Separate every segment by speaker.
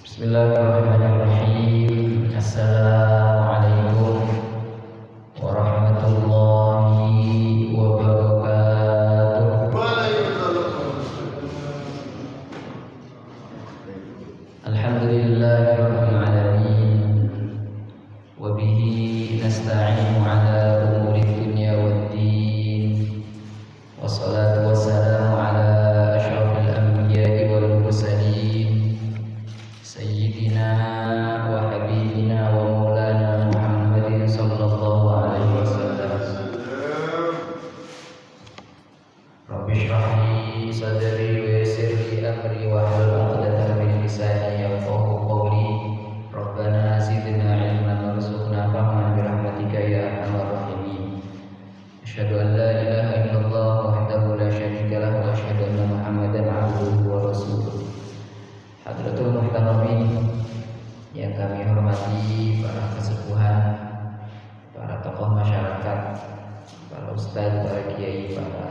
Speaker 1: Bismillahirrahmanirrahim. Assalamualaikum warahmatullahi wabarakatuh. Alhamdulillahirabbil alamin. Wa bihi nasta'inu ala umuri dunya waddin. Wassalatu wassalamu ala asyrafil anbiya'i wal mursalin. Sayyidina wa habibina wa maulana Muhammadin sallallahu alaihi wasallam. Rabbi shrah li sadri wa yassir li amri wa hlul 'uqdatam min lisani yafqahu qawli. Rabbana zidna ilman warzuqna fahman bi rahmatika ya arhamar rahimin. Asyhadu an la ilaha illallah wahdahu la syarika lahu wa asyhadu anna Muhammadan 'abduhu wa rasuluh. Hadratul muhtaramin yang kami hormati, para kesepuhan, para tokoh masyarakat, para ustadz, para kiai, para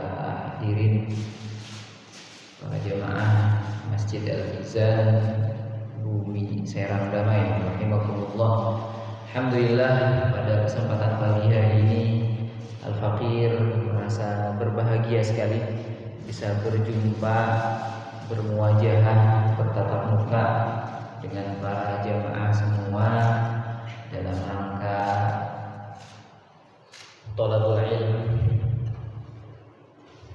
Speaker 1: hadirin, para jemaah Masjid Al-Mizan Bumi Serang Damai rahimakumullah. Alhamdulillah, pada kesempatan pagi hari ini Al-Faqir merasa berbahagia sekali bisa berjumpa, bermuajahah, bertatap muka dengan para jamaah semua dalam rangka thalabul ilm,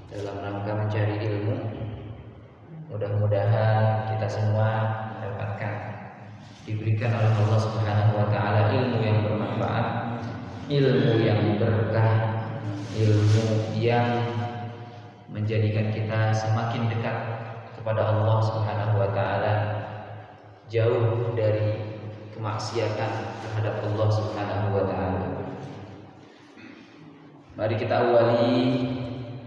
Speaker 1: dalam rangka mencari ilmu. Mudah-mudahan kita semua mendapatkan, diberikan oleh Allah Subhanahu wa taala ilmu yang bermanfaat, ilmu yang berkah, ilmu yang menjadikan kita semakin dekat kepada Allah Subhanahu wa taala, jauh dari kemaksiatan terhadap Allah Subhanahu wa taala. Mari kita awali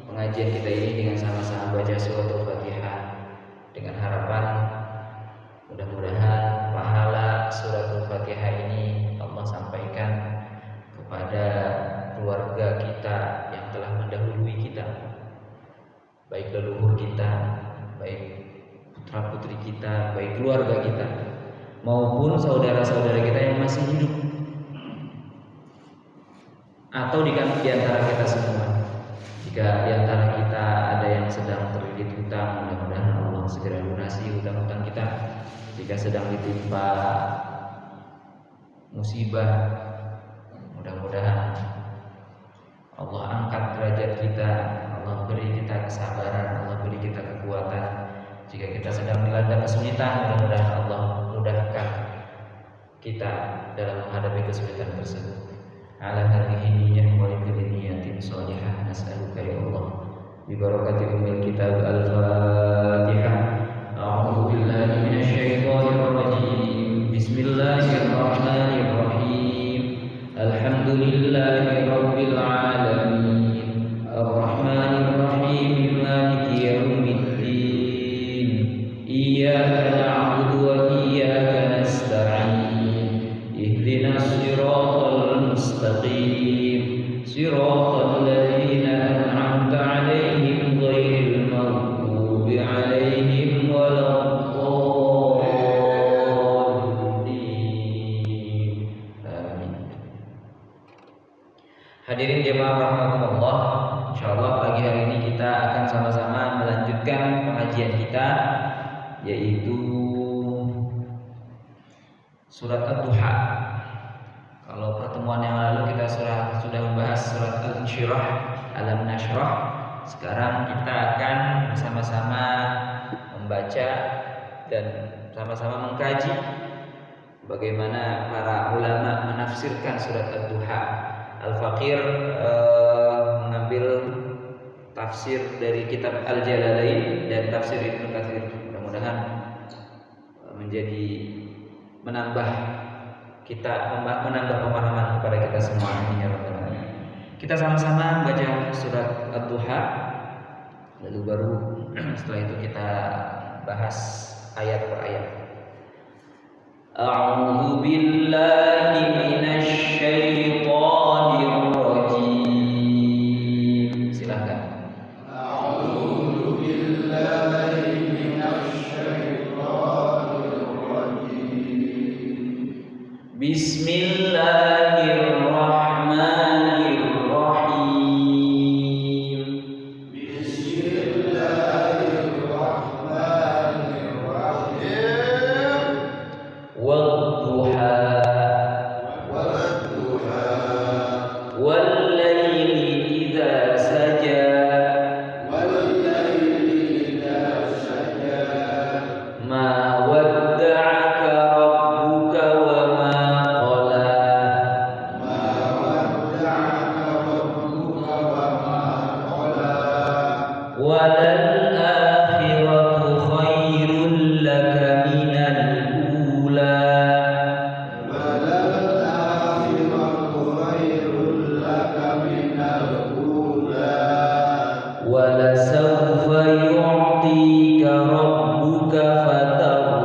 Speaker 1: pengajian kita ini dengan sama-sama baca surat Al-Fatihah dengan harapan mudah-mudahan pahala surat Al-Fatihah ini Allah sampaikan kepada keluarga kita yang telah mendahului kita, baik leluhur kita, baik putra putri kita, baik keluarga kita, maupun saudara-saudara kita yang masih hidup, atau di antara kita semua. Jika di antara kita ada yang sedang terlilit hutang, mudah-mudahan Allah segera lunasi hutang-hutang kita. Jika sedang ditimpa musibah, mudah-mudahan Allah angkat derajat kita, Allah beri kita kesabaran, Allah beri kita kekuatan. Jika kita sedang dilanda kesulitan, mudah-mudahan Allah mudahkan kita dalam menghadapi kesulitan tersebut. Ala hadhihi niyyah wa likulli niyyatin shalihah nas'aluka ya Allah bi barakati ummil kitab al-Fatihah. A'udzu billahi minasy syaithanir rajim. Bismillahirrahmanirrahim. Alhamdulillahi rabbil alamin. Ar-Rahmanir Rahim. Maliki yaumiddin. Iyyaka na'budu wa iyyaka nasta'in. Ihdinas siratal mustaqim. Siratal ladzina an'amta 'alaihim ghairil maghdubi 'alaihim waladdallin. Amin. Hadirin jemaah rahimakumullah, insyaallah pagi hari ini kita akan sama-sama melanjutkan pengajian kita, yaitu surat Ad-Duha. Kalau pertemuan yang lalu kita sudah membahas surat Al-Insyirah, Alam Nashrah. Sekarang kita akan bersama-sama membaca dan sama-sama mengkaji bagaimana para ulama menafsirkan surat Ad-Duha. Al-Faqir mengambil tafsir dari kitab Al-Jalalain dan tafsir Ibnu Katsir. Mudah-mudahan menjadi menambah pemahaman kepada kita semua ini ya Rabbal alamin. Kita sama-sama baca surat Ad-Duha, lalu baru setelah itu kita bahas ayat per ayat. A'udzu billahi minasy syaithanir rajim. Silakan. A'udzu billahi minasy syaithanir rajim. Bismillahirrahmanirrahim. Wadduha wal-laili idza saja ma wadda'aka rabbuka wa ma qala walal akhiratu khairul laka minal ula wala sawfa yu'tika rabbuka fatarda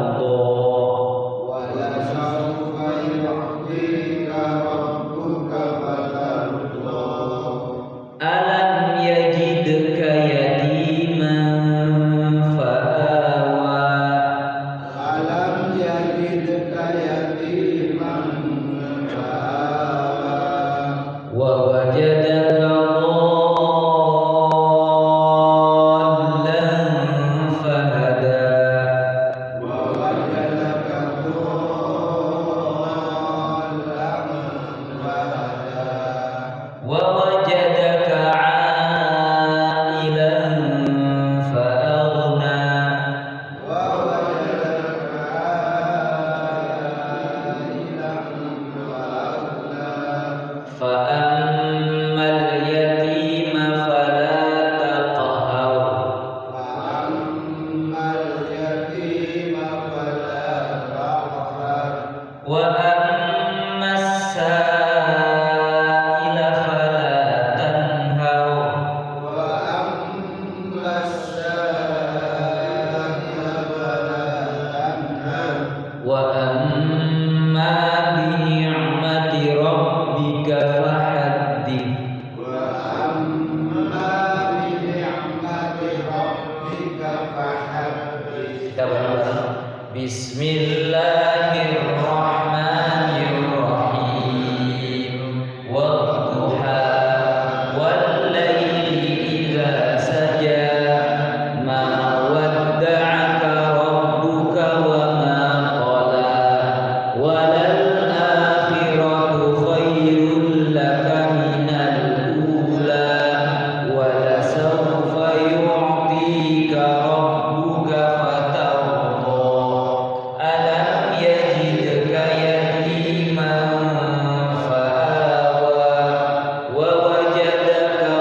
Speaker 1: alam yajidka yatiman fa'awa wa wajadaka dhallan fahada wa wajadaka 'ailan fa'aghna fa ammal yatima fala taqhar wa ammas sa'ila fala tanhar wa amma bi ni'mati rabbika fahaddith kita bareng-bareng Bismillahirrahmanirrahim wadduha wal-laili idza saja ma wadda'aka rabbuka wa ma qala walal akhiratu khairul laka minal ula wala sawfa yu'tika rabbuka fatarda alam yajidka yatiman fa'awa wa wajadaka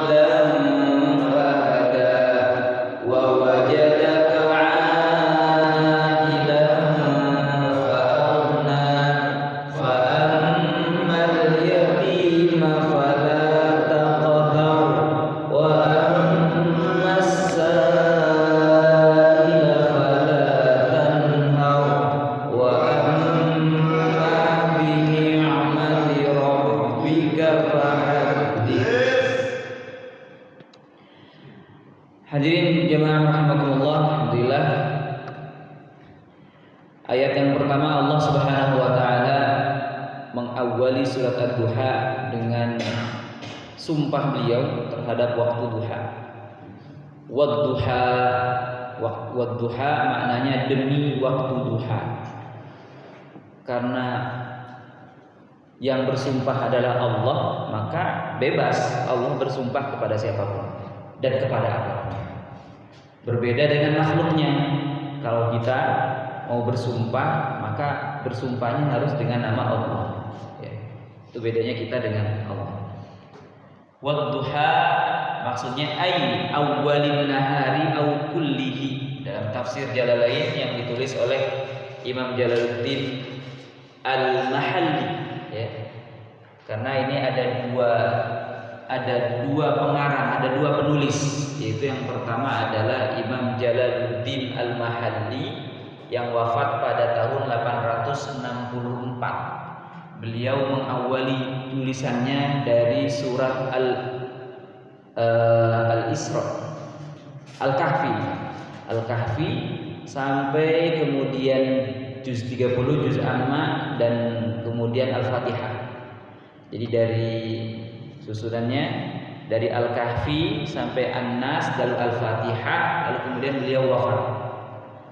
Speaker 1: dhallan fahada wa wajadaka 'ailan fa'aghna fa ammal yatima fala taqhar wa ammas sa'ila fala tanhar wa amma bi ni'mati rabbika fahaddith. Hadirin jemaah rahimakumullah, alhamdulillah ayat yang pertama Allah Subhanahu wa taala mengawali surat Ad-Duha dengan sumpah beliau terhadap waktu duha. Wadduha, wadduha maknanya demi waktu duha. Karena yang bersumpah adalah Allah, maka bebas Allah bersumpah kepada siapapun dan kepada apapun. Berbeda dengan makhluknya. Kalau kita mau bersumpah, maka bersumpahnya harus dengan nama Allah. Ya, itu bedanya kita dengan Allah. Wadduha maksudnya ai awwalin nahari au kullihi, dalam tafsir Jalalain yang ditulis oleh Imam Jalaluddin Al-Mahalli, ya. Karena ini ada dua pengarang, ada dua penulis, yaitu yang pertama adalah Imam Jalaluddin Al-Mahalli yang wafat pada tahun 864. Beliau mengawali tulisannya dari surat Al-Isra, Al-Kahfi sampai kemudian juz 30, juz amma, dan kemudian Al-Fatihah. Jadi dari susunannya dari Al-Kahfi sampai An-Nas, lalu Al-Fatihah, lalu kemudian beliau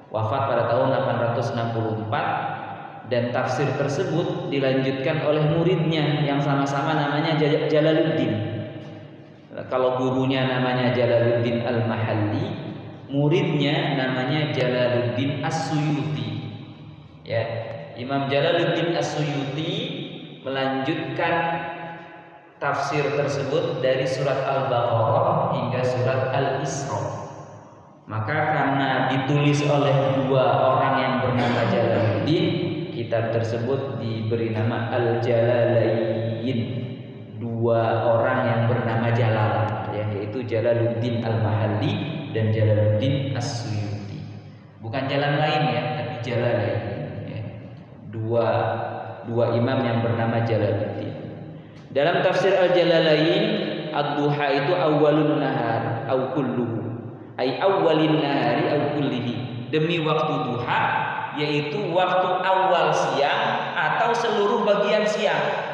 Speaker 1: wafat pada tahun 864, dan tafsir tersebut dilanjutkan oleh muridnya yang sama-sama namanya Jalaluddin. Kalau gurunya namanya Jalaluddin Al-Mahalli, muridnya namanya Jalaluddin As-Suyuti. Ya, Imam Jalaluddin As-Suyuti melanjutkan tafsir tersebut dari surat Al-Baqarah hingga surat Al-Isra. Maka karena ditulis oleh dua orang yang bernama Jalaluddin, kitab tersebut diberi nama Al-Jalalain. Dua orang yang bernama Jalal, yaitu Jalaluddin Al-Mahalli dan Jalaluddin As-Suyuti. Bukan jalan lain ya, tapi Jalalain. Ya. Dua imam yang bernama Jalaluddin. Dalam tafsir Al-Jalalain, ad-duha itu awwalun nahar au kulluhu. Ai awwalin nahari au kullihi. Demi waktu duha, yaitu waktu awal siang atau seluruh bagian siang.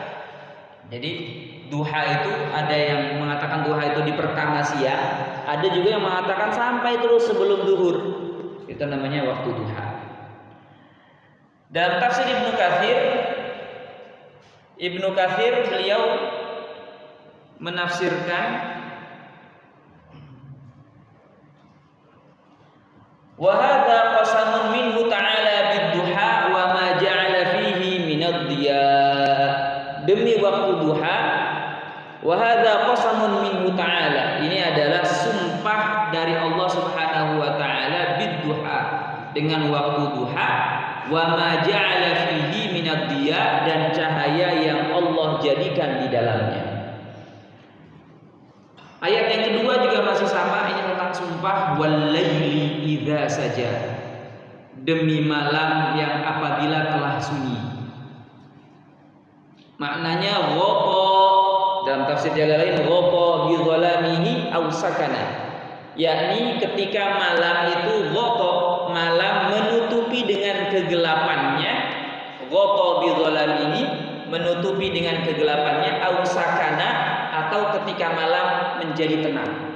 Speaker 1: Jadi duha itu ada yang mengatakan duha itu di pertama siang, ada juga yang mengatakan sampai terus sebelum zuhur. Itu namanya waktu duha. Dalam tafsir Ibnu Katsir beliau menafsirkan wa hadza qasamun minhu ta'ala bid-duha wa ma ja'ala fihi minad-diya. Demi waktu duha, wa hadza qasamun minhu ta'ala. Ini adalah sumpah dari Allah Subhanahu wa taala bid-duha, dengan waktu duha, wa ma ja'ala fihi minad-diya, dan cahaya yang Allah jadikan di dalamnya. Ayat yang kedua juga masih sama, ini tentang sumpah wal laili idza saja. Demi malam yang apabila telah sunyi. Maknanya ghaqa, dalam tafsir Jalalain, ghaqa bi dhalamihi aw sakana, yakni ketika malam itu ghaqa, malam menutupi dengan kegelapannya, ghaqa bi dhalamihi, menutupi dengan kegelapannya, aw sakana, atau ketika malam menjadi tenang.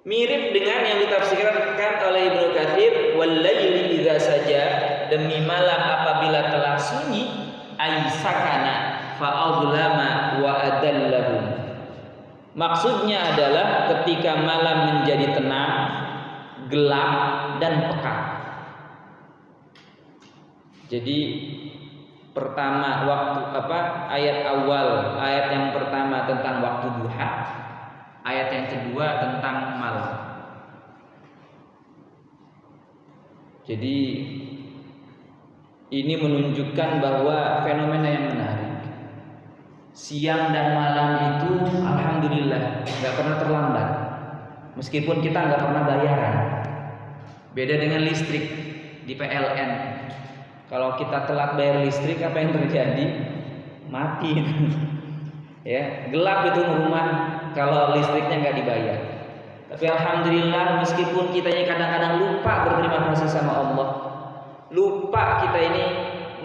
Speaker 1: Mirip dengan yang ditafsirkan oleh Ibnu Katsir, wal laili idza saja, demi malam apabila telah sunyi, ay sakana fa adlama wa adallahu. Maksudnya adalah ketika malam menjadi tenang, gelap dan pekat. Jadi pertama waktu ayat awal, ayat yang pertama tentang waktu duha, ayat yang kedua tentang malam. Jadi ini menunjukkan bahwa fenomena yang menarik. Siang dan malam itu alhamdulillah nggak pernah terlambat, meskipun kita nggak pernah bayaran. Beda dengan listrik di PLN. Kalau kita telat bayar listrik, apa yang terjadi? Mati. Ya, gelap itu rumah kalau listriknya nggak dibayar. Tapi alhamdulillah, meskipun kita ini kadang-kadang lupa berterima kasih sama Allah, lupa kita ini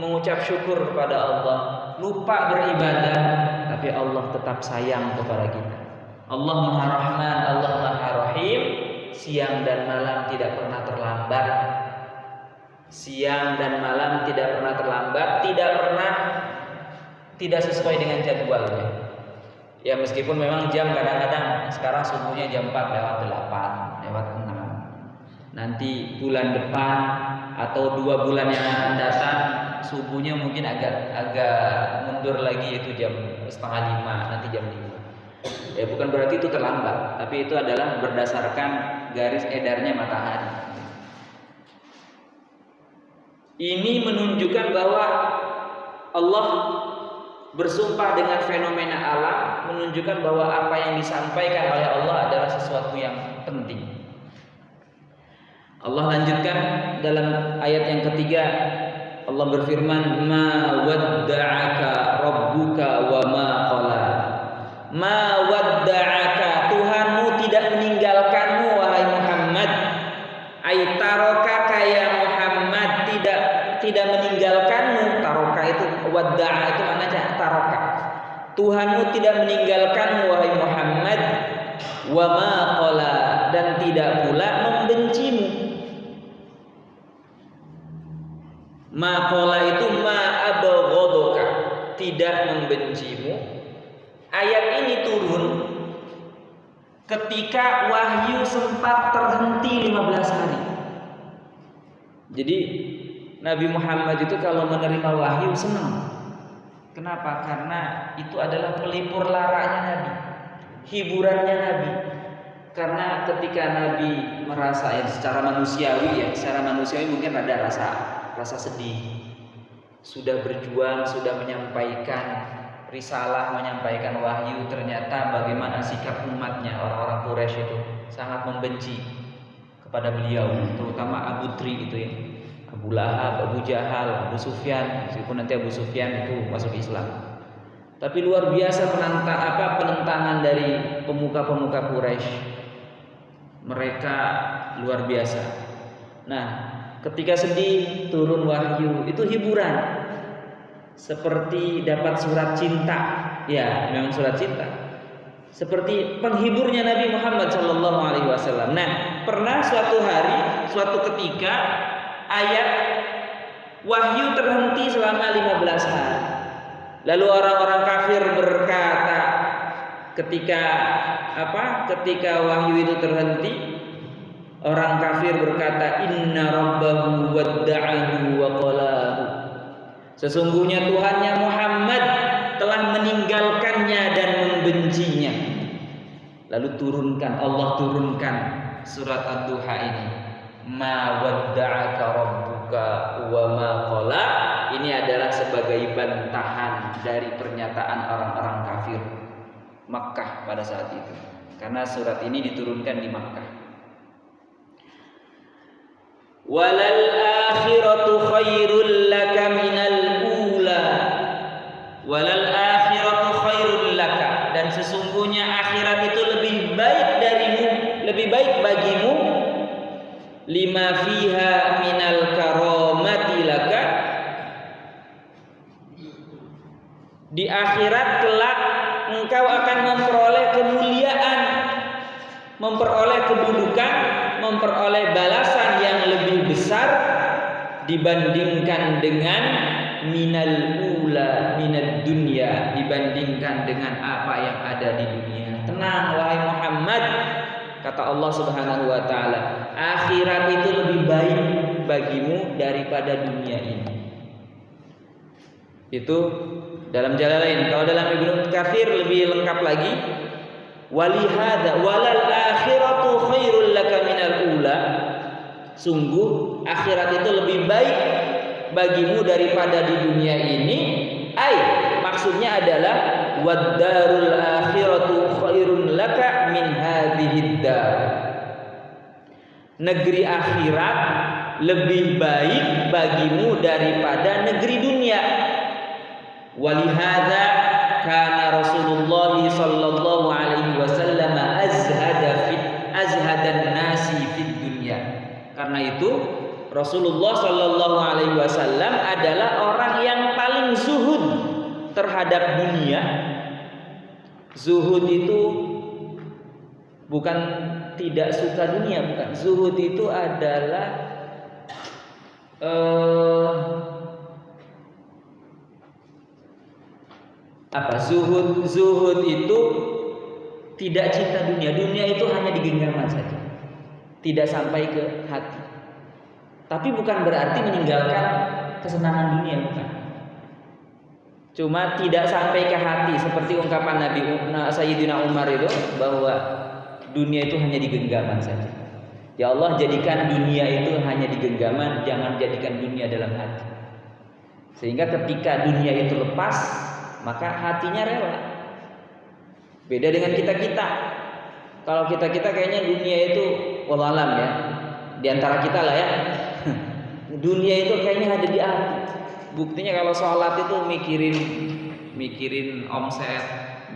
Speaker 1: mengucap syukur kepada Allah, lupa beribadah, tapi Allah tetap sayang kepada kita. Allah Maha Rahman, Allah Maha Rahim. Siang dan malam tidak pernah terlambat. Siang dan malam tidak pernah terlambat, tidak sesuai dengan jadwalnya. Ya, meskipun memang jam kadang-kadang sekarang subuhnya jam 4 lewat 8, lewat 6. Nanti bulan depan atau 2 bulan yang akan datang subuhnya mungkin agak mundur lagi, yaitu jam 4:30, nanti jam 5. Ya, bukan berarti itu terlambat, tapi itu adalah berdasarkan garis edarnya matahari. Ini menunjukkan bahwa Allah bersumpah dengan fenomena alam, menunjukkan bahwa apa yang disampaikan oleh Allah adalah sesuatu yang penting. Allah lanjutkan dalam ayat yang ketiga, Allah berfirman, ma wadda'aka rabbuka wa ma qala. Ma wadda'aka, Tuhanmu tidak meninggalkanmu wahai Muhammad Tuhanmu tidak meninggalkanmu wahai Muhammad, wa ma qala, dan tidak pula membencimu. Ma qala itu ma abghadaka, tidak membencimu. Ayat ini turun ketika wahyu sempat terhenti 15 hari. Jadi Nabi Muhammad itu kalau menerima wahyu senang. Kenapa? Karena itu adalah pelipur laranya Nabi, hiburannya Nabi. Karena ketika Nabi merasa secara manusiawi mungkin ada rasa sedih. Sudah berjuang, sudah menyampaikan risalah, menyampaikan wahyu, ternyata bagaimana sikap umatnya, orang-orang Quraisy itu sangat membenci kepada beliau, terutama Abu Tri itu ya. Abu Lahab, Abu Jahal, Abu Sufyan, meskipun nanti Abu Sufyan itu masuk Islam. Tapi luar biasa penentangan dari pemuka-pemuka Quraisy. Mereka luar biasa. Nah, ketika sedih turun wahyu, itu hiburan. Seperti dapat surat cinta. Ya, memang surat cinta. Seperti penghiburnya Nabi Muhammad SAW. Nah, pernah suatu hari, suatu ketika ayat wahyu terhenti selama 15 hari. Lalu orang-orang kafir berkata ketika wahyu itu terhenti, orang kafir berkata, inna rabbahu wadda'ahu wa qalahu, sesungguhnya Tuhannya Muhammad telah meninggalkannya dan membencinya. Lalu Allah turunkan surat Ad-Duha ini, ma wadda'aka rabbuka wa ma qala. Ini adalah sebagai bantahan dari pernyataan orang-orang kafir Makkah pada saat itu, karena surat ini diturunkan di Makkah. Walal akhiratu khairul laka minal ula, walal akhiratu khairul laka, dan sesungguhnya akhirat itu lebih baik darimu, lebih baik bagimu, lima fiha minal karamati laka, di akhirat kelak engkau akan memperoleh kemuliaan, memperoleh kedudukan, memperoleh balasan yang lebih besar dibandingkan dengan minal ula minad dunya, dibandingkan dengan apa yang ada di dunia. Tenang wahai Muhammad, kata Allah Subhanahu wa taala, akhirat itu lebih baik bagimu daripada dunia ini. Itu dalam Jalalain. Kalau dalam Ibnu Katsir lebih lengkap lagi, walihada walal akhiratu khairul laka minal ula, sungguh akhirat itu lebih baik bagimu daripada di dunia ini. Maksudnya adalah waddarul akhiratu khairun laka min hadhid dar, negeri akhirat lebih baik bagimu daripada negeri dunia. Walihada kana Rasulullah sallallahu alaihi wasallam azhadan nasi fid dunya. Karena itu Rasulullah sallallahu alaihi wasallam adalah orang yang paling zuhud terhadap dunia. Zuhud itu bukan tidak suka dunia, bukan. Zuhud itu adalah Zuhud itu tidak cinta dunia. Dunia itu hanya di genggaman saja, tidak sampai ke hati. Tapi bukan berarti meninggalkan kesenangan dunia, bukan. Cuma tidak sampai ke hati, seperti ungkapan Nabi Sayyidina Umar itu, bahwa dunia itu hanya di genggaman saja. Ya Allah, jadikan dunia itu hanya di genggaman, jangan jadikan dunia dalam hati. Sehingga ketika dunia itu lepas, maka hatinya rela. Beda dengan kita-kita. Kalau kita-kita kayaknya dunia itu wallahualam ya, di antara kita lah ya. Dunia itu kayaknya ada di hati. Buktinya kalau sholat itu mikirin omset,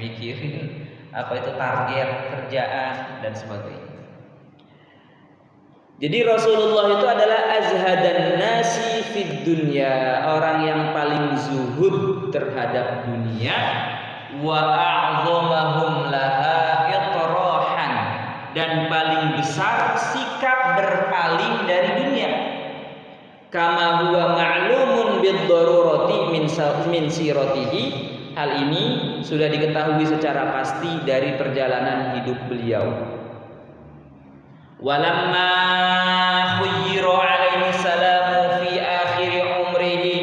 Speaker 1: mikirin target kerjaan dan sebagainya. Jadi Rasulullah itu adalah azhadan nasi fid dunya, orang yang paling zuhud terhadap dunia. wa a'zamahum laha itrahan, dan paling besar sikap berpaling dari dunia. Kama huwa ma'lumun bid-darurati min siratihi, hal ini sudah diketahui secara pasti dari perjalanan hidup beliau. Walamma khuyyira alaihi salamu fi akhir umrihi,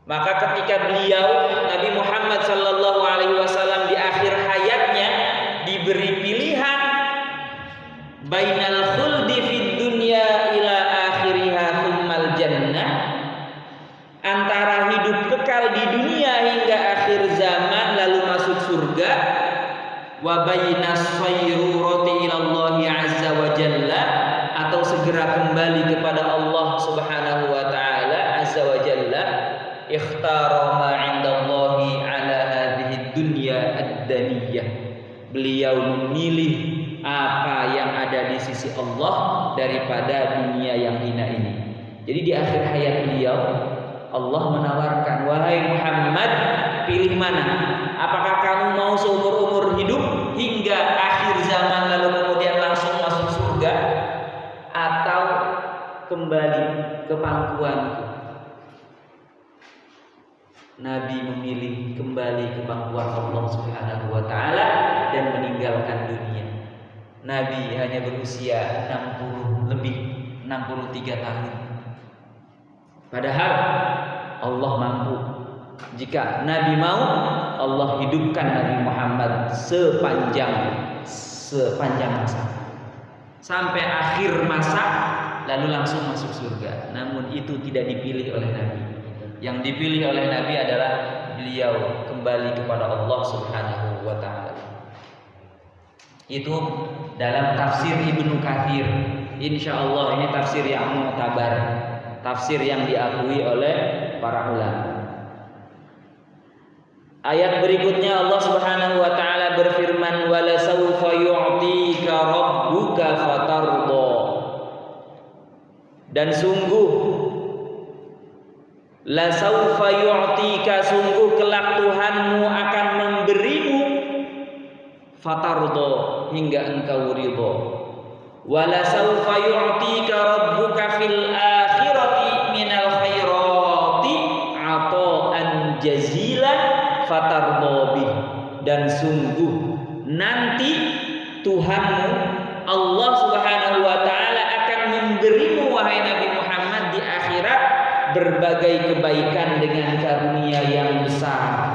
Speaker 1: maka ketika beliau Nabi Muhammad sallallahu alaihi wasallam di akhir hayatnya diberi pilihan bainal khuldi fid dunya ila akhiriha tsummal jannah, antara hidup kekal di dunia hingga akhir zaman lalu masuk surga, wa bainas sayrurati ila Allah azza wa jalla, atau segera kembali kepada Allah subhanahu wa ta'ala azza wa jalla. Ikhtara ma 'indallahi 'ala hadhihi dunya ad-daniyah, beliau memilih apa yang ada di sisi Allah daripada dunia yang hina ini. Jadi di akhir hayat beliau Allah menawarkan, wahai Muhammad, pilih mana? Apakah kamu mau seumur-umur hidup hingga akhir zaman lalu kemudian langsung masuk surga, atau kembali ke pangkuanku? Nabi memilih kembali ke pangkuan Allah Subhanahu wa ta'ala dan meninggalkan dunia. Nabi hanya berusia 63 tahun. Padahal Allah mampu. Jika Nabi mau, Allah hidupkan Nabi Muhammad sepanjang masa, sampai akhir masa, lalu langsung masuk surga. Namun itu tidak dipilih oleh Nabi. Yang dipilih oleh Nabi adalah beliau kembali kepada Allah Subhanahu wa ta'ala. Itu dalam tafsir Ibnu Katsir. Insyaallah ini tafsir yang mu'tabar, tafsir yang diakui oleh para ulama. Ayat berikutnya Allah Subhanahu wa ta'ala berfirman, wala sawfa yu'tika rabbuka fatarda, dan sungguh la sawfa yu'tika, sungguh kelak Tuhanmu akan memberimu, fatarda, hingga engkau ridha. Wala sawfa yu'tika rabbuka fil akhirati minal khairati ata'an jazilan fatarda bih, dan sungguh nanti Tuhanmu Allah Subhanahu wa ta'ala akan memberimu, wahai Nabi Muhammad, di akhirat berbagai kebaikan dengan karunia yang besar,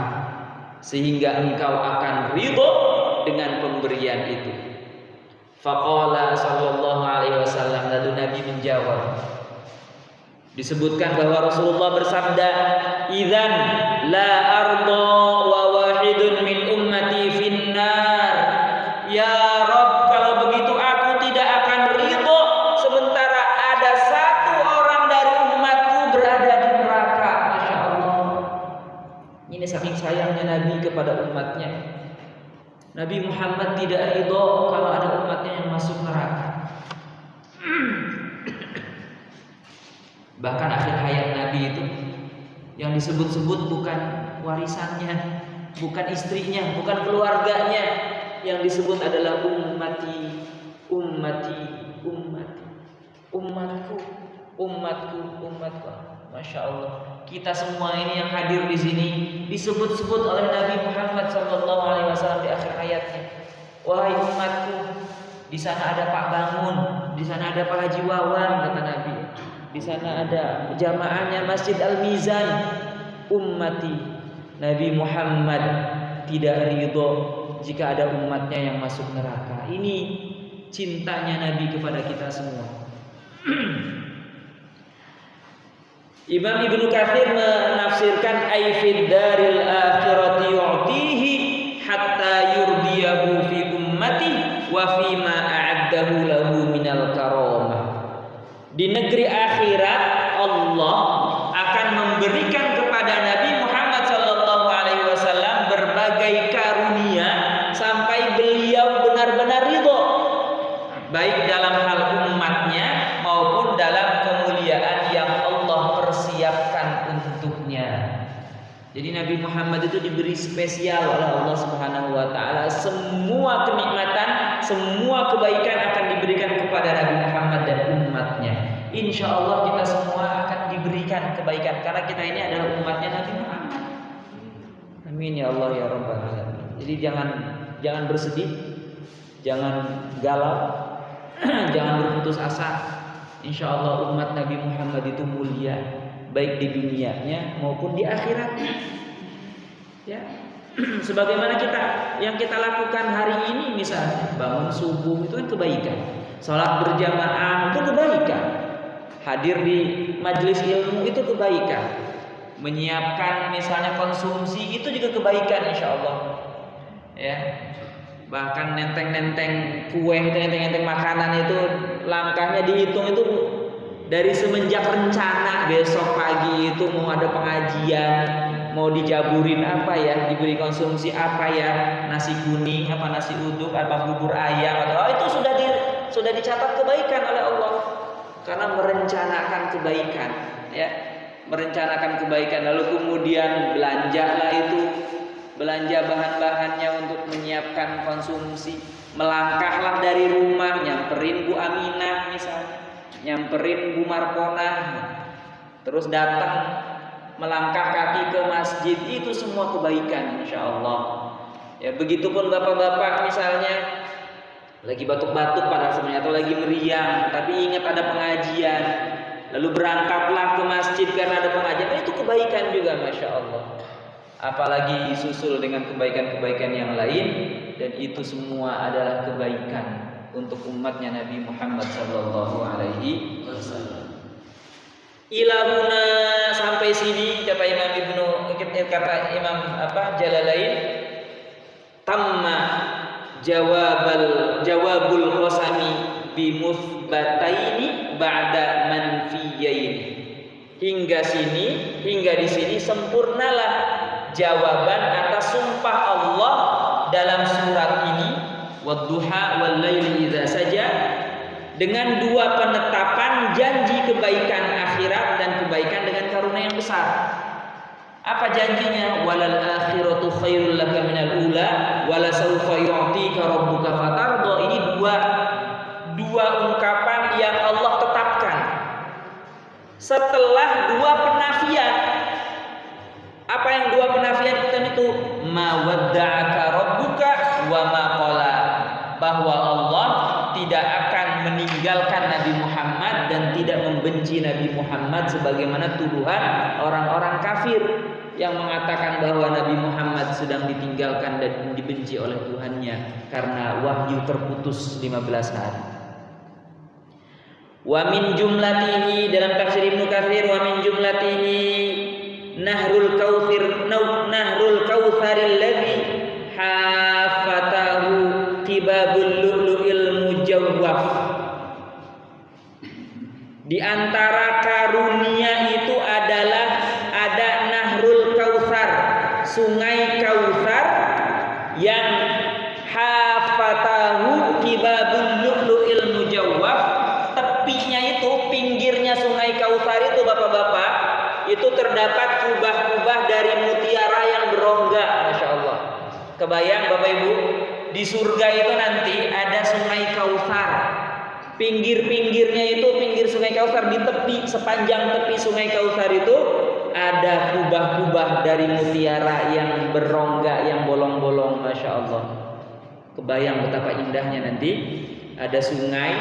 Speaker 1: sehingga engkau akan ridho dengan pemberian itu. Faqala sallallahu alaihi wasallam, lalu Nabi menjawab. Disebutkan bahwa Rasulullah bersabda, idzan la arda wa wahidun min ummati finnar. Ya Rabb, kalau begitu aku tidak akan ridho sementara ada satu orang dari umatku berada di neraka. Masya Allah. Ini saking sayangnya Nabi kepada umatnya. Nabi Muhammad tidak ridho kalau ada umatnya yang masuk neraka. Bahkan akhir hayat Nabi itu yang disebut-sebut bukan warisannya, bukan istrinya, bukan keluarganya. Yang disebut adalah ummati, ummati, ummati, umatku, umatku, umatku. Masya Allah. Kita semua ini yang hadir di sini disebut-sebut oleh Nabi Muhammad SAW di akhir hayatnya. Wahai umatku, di sana ada Pak Bangun, di sana ada Pak Haji Wawan, kata Nabi. Di sana ada jamaahnya Masjid Al-Mizan. Ummati, Nabi Muhammad tidak ridho jika ada umatnya yang masuk neraka. Ini cintanya Nabi kepada kita semua. Imam Ibnu Katsir menafsirkan ay fid daril akhirati yu'tihi hatta yurdiyahu fi ummati wa fi ma a'addahu lahu minal karamah. Di negeri akhirat Allah akan memberikan kepada Nabi Muhammad sallallahu alaihi wasallam berbagai karunia sampai beliau benar-benar ridho, baik dalam hal umatnya maupun dalam kemuliaan yang Allah persiapkan untuknya. Jadi Jadi Nabi Muhammad itu diberi spesial oleh Allah Subhanahu wa taala. Semua kenikmatan, semua kebaikan akan diberikan kepada Nabi Muhammad dan umatnya. Insya Allah kita semua akan diberikan kebaikan karena kita ini adalah umatnya Nabi Muhammad. Amin ya Allah ya Rabbal alamin. Jadi jangan bersedih, jangan galau, jangan berputus asa. Insya Allah umat Nabi Muhammad itu mulia, baik di dunianya maupun di akhiratnya. Ya, sebagaimana yang kita lakukan hari ini, misalnya bangun subuh itu kan kebaikan, sholat berjamaah itu kebaikan, hadir di majelis ilmu itu kebaikan, menyiapkan misalnya konsumsi itu juga kebaikan, insya Allah. Ya, bahkan nenteng kue itu, nenteng makanan itu langkahnya dihitung itu dari semenjak rencana besok pagi itu mau ada pengajian, mau dijaburin apa ya, diberi konsumsi apa ya, nasi kuning apa nasi uduk apa bubur ayam atau itu sudah dicatat kebaikan oleh Allah karena merencanakan kebaikan, ya, merencanakan kebaikan. Lalu kemudian belanja bahan-bahannya untuk menyiapkan konsumsi, melangkahlah dari rumah, nyamperin Bu Aminah misalnya, nyamperin Bu Marpona, terus datang melangkah kaki ke masjid, itu semua kebaikan insya Allah. Ya, begitupun bapak-bapak misalnya lagi batuk-batuk pada sebenarnya atau lagi meriang, tapi ingat ada pengajian, lalu berangkatlah ke masjid karena ada pengajian, itu kebaikan juga, masya Allah. Apalagi disusul dengan kebaikan-kebaikan yang lain, dan itu semua adalah kebaikan untuk umatnya Nabi Muhammad sallallahu alaihi wasallam. Ilahuna, sampai sini kata Imam Jalalain, tamma jawabul qasami bi muthbataini ba'da manfiyaini. Hingga di sini sempurnalah jawaban atas sumpah Allah dalam surat ini, wadduha wal laili idza saja, dengan dua penetapan janji kebaikan akhirat dan kebaikan dengan karunia yang besar. Apa janjinya? Walal akhiratu khairul laka minal ula wala sawfa yu'tika rabbuka fatarda. Ini dua ungkapan yang Allah tetapkan setelah dua penafian. Apa yang dua penafian itu? Ma wadda'aka rabbuka wa ma qala, bahwa Allah tidak akan meninggalkan Nabi Muhammad dan tidak membenci Nabi Muhammad sebagaimana tuduhan orang-orang kafir yang mengatakan bahwa Nabi Muhammad sedang ditinggalkan dan dibenci oleh Tuhannya karena wahyu terputus 15 hari. Wa min jumlatihi, dalam tafsir Ibnu Katsir, wa min jumlatihi nahrul kautsar alladhi hafatahu qibabul lu'lu'il mujawwaf. Di antara karunia itu adalah ada nahrul kautsar, sungai Kautsar yang hafatahu qibabul lu'lu'il mujawwaf. Tepinya itu, pinggirnya sungai Kautsar itu bapak-bapak, itu terdapat kubah-kubah dari mutiara yang berongga, masya Allah. Kebayang bapak ibu, di surga itu nanti ada sungai Kautsar. Pinggir-pinggirnya itu, pinggir sungai Kautsar, di tepi, sepanjang tepi sungai Kautsar itu ada kubah-kubah dari mutiara yang berongga, yang bolong-bolong, masya Allah. Kebayang betapa indahnya nanti ada sungai,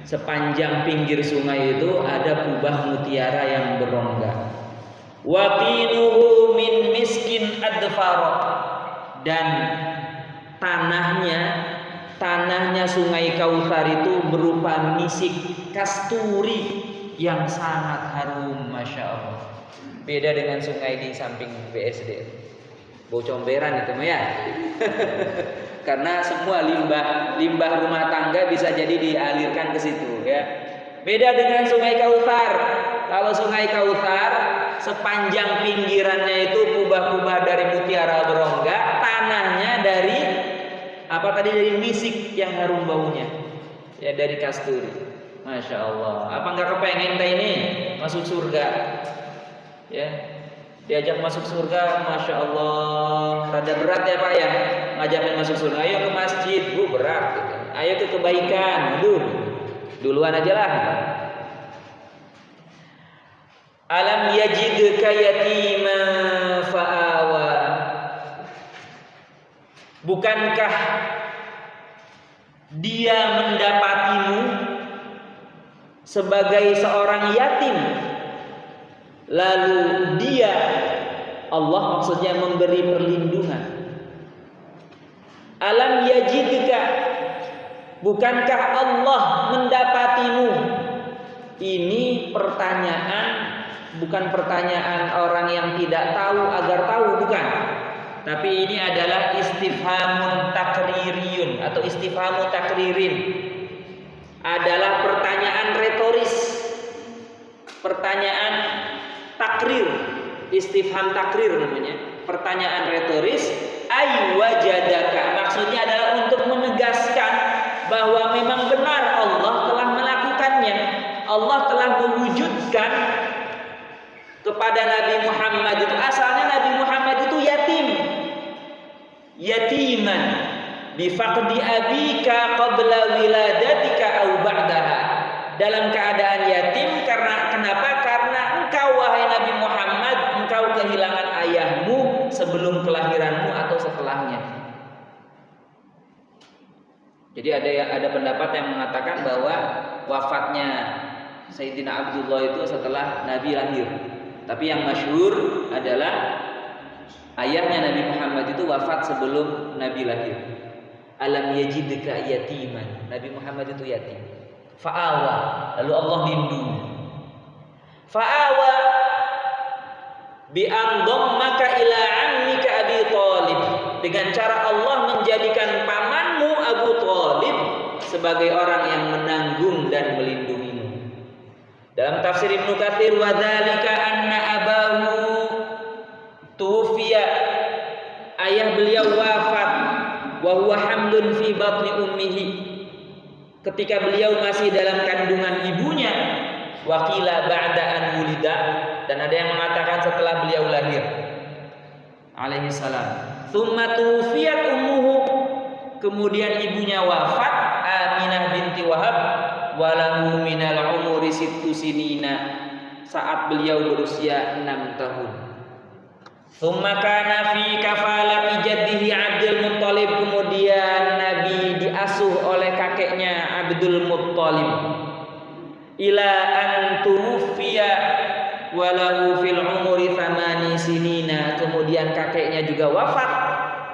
Speaker 1: sepanjang pinggir sungai itu ada kubah mutiara yang berongga. Waqinuhu min miskin adfara, dan tanahnya sungai Kautsar itu berupa misik kasturi yang sangat harum, masya Allah. Beda dengan sungai di samping BSD, bau comberan itu mah ya. Karena semua limbah rumah tangga bisa jadi dialirkan ke situ, ya. Beda dengan sungai Kautsar. Kalau sungai Kautsar sepanjang pinggirannya itu kubah-kubah dari mutiara berongga, tanahnya dari dari misik yang harum baunya, ya, dari kasturi. Masya Allah. Apa nggak kepengen ini masuk surga? Ya. Diajak masuk surga, Masya Allah, rada berat ya Pak ya, ngajakin masuk surga. Ayo ke masjid, Bu, berat gitu. Ayo ke kebaikan, duluan aja lah. Alam yajidka yatima fa'awa. Bukankah dia mendapatimu sebagai seorang yatim, lalu dia, Allah maksudnya, memberi perlindungan. Alam yajidka, bukankah Allah mendapatimu? Ini pertanyaan, bukan pertanyaan orang yang tidak tahu agar tahu, bukan. Tapi ini adalah istifhamun takririyun atau istifhamu takririn. Adalah pertanyaan retoris, pertanyaan takrir, istifham takrir namanya, pertanyaan retoris. Ay wajadaka, maksudnya adalah untuk menegaskan bahwa memang benar Allah telah melakukannya. Allah telah mewujudkan kepada Nabi Muhammad itu. Asalnya Nabi Muhammad itu yatim, yatiman bifaqdi abika qabla wiladatika au ba'daha, dalam keadaan yatim. Karena kenapa? Karena engkau wahai Nabi Muhammad, engkau kehilangan ayahmu sebelum kelahiranmu atau setelahnya. Jadi ada pendapat yang mengatakan bahwa wafatnya Sayyidina Abdullah itu setelah Nabi lahir. Tapi yang masyhur adalah ayahnya Nabi Muhammad itu wafat sebelum Nabi lahir. Alam yajidka yatiman, Nabi Muhammad itu yatim. Fa'awa, lalu Allah lindungi. Fa'awa bi an dhammaka ila ammika Abi Thalib, dengan cara Allah menjadikan pamanmu Abu Thalib sebagai orang yang menanggung dan melindungimu. Dalam tafsir Ibnu Katsir, wa dzalika anna abahu tufiya, ayah beliau wafat, wa huwa hamlun fi batni ummihi, ketika beliau masih dalam kandungan ibunya. Waqila ba'da an wulida, dan ada yang mengatakan setelah beliau lahir alaihi salam. Tsumma tufiyat ummuhu, kemudian ibunya wafat, Aminah binti Wahab, walahu minal umuri sittu sinina, saat beliau berusia 6 tahun. Tsumma kana fi kafalati jaddihi Abdul Muttalib, kemudian Nabi diasuh oleh kakeknya Abdul Muttalib. Ila an tuwfiya walahu fil umuri 8 sinina, kemudian kakeknya juga wafat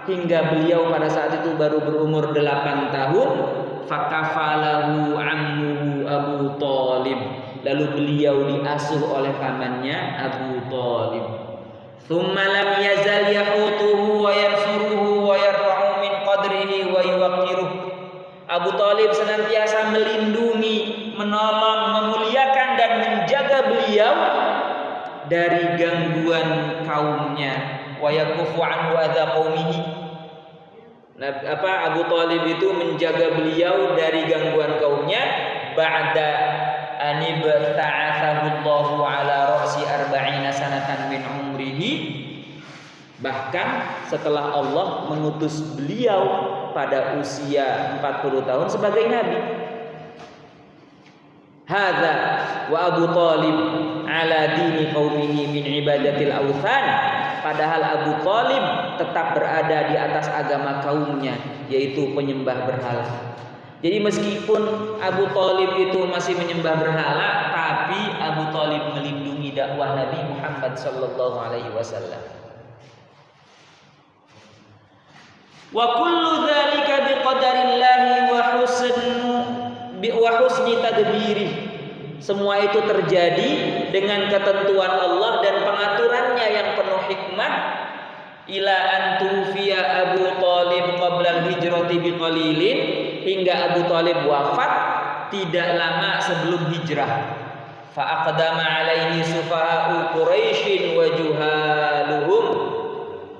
Speaker 1: hingga beliau pada saat itu baru berumur 8 tahun. Fakafalahu ammuhu Abu Thalib, lalu beliau diasuh oleh pamannya Abu Thalib. Thumma lam yazal yahutuhu wa yansuruhu wa yarfa'u min qadrihi wa yuwaqqiruh. Abu Thalib senantiasa melindungi, menolong, memuliakan dan menjaga beliau dari gangguan kaumnya. Wa yakufu anhu adza qaumihi. Abu Thalib itu menjaga beliau dari gangguan kaumnya. Ba'da anibta'athahu Allahu ala ra'si 40 sanatan min umrihi, bahkan setelah Allah mengutus beliau pada usia 40 tahun sebagai nabi. Hadza wa Abu Thalib ala dini qaumihi min ibadatil awthan, padahal Abu Thalib tetap berada di atas agama kaumnya, yaitu penyembah berhala. Jadi meskipun Abu Thalib itu masih menyembah berhala, tapi Abu Thalib melindungi dakwah Nabi Muhammad sallallahu alaihi wasallam. Wa kullu dzalika biqadarillahi wa husni tadbirih. Semua itu terjadi dengan ketentuan Allah dan pengaturannya yang penuh hikmah. Ila an tufiya Abu Thalib qabla al-hijrati biqalilin, hingga Abu Thalib wafat tidak lama sebelum hijrah. Fa aqdama alaihi sufaha'u Quraisyin wa juhaluhum.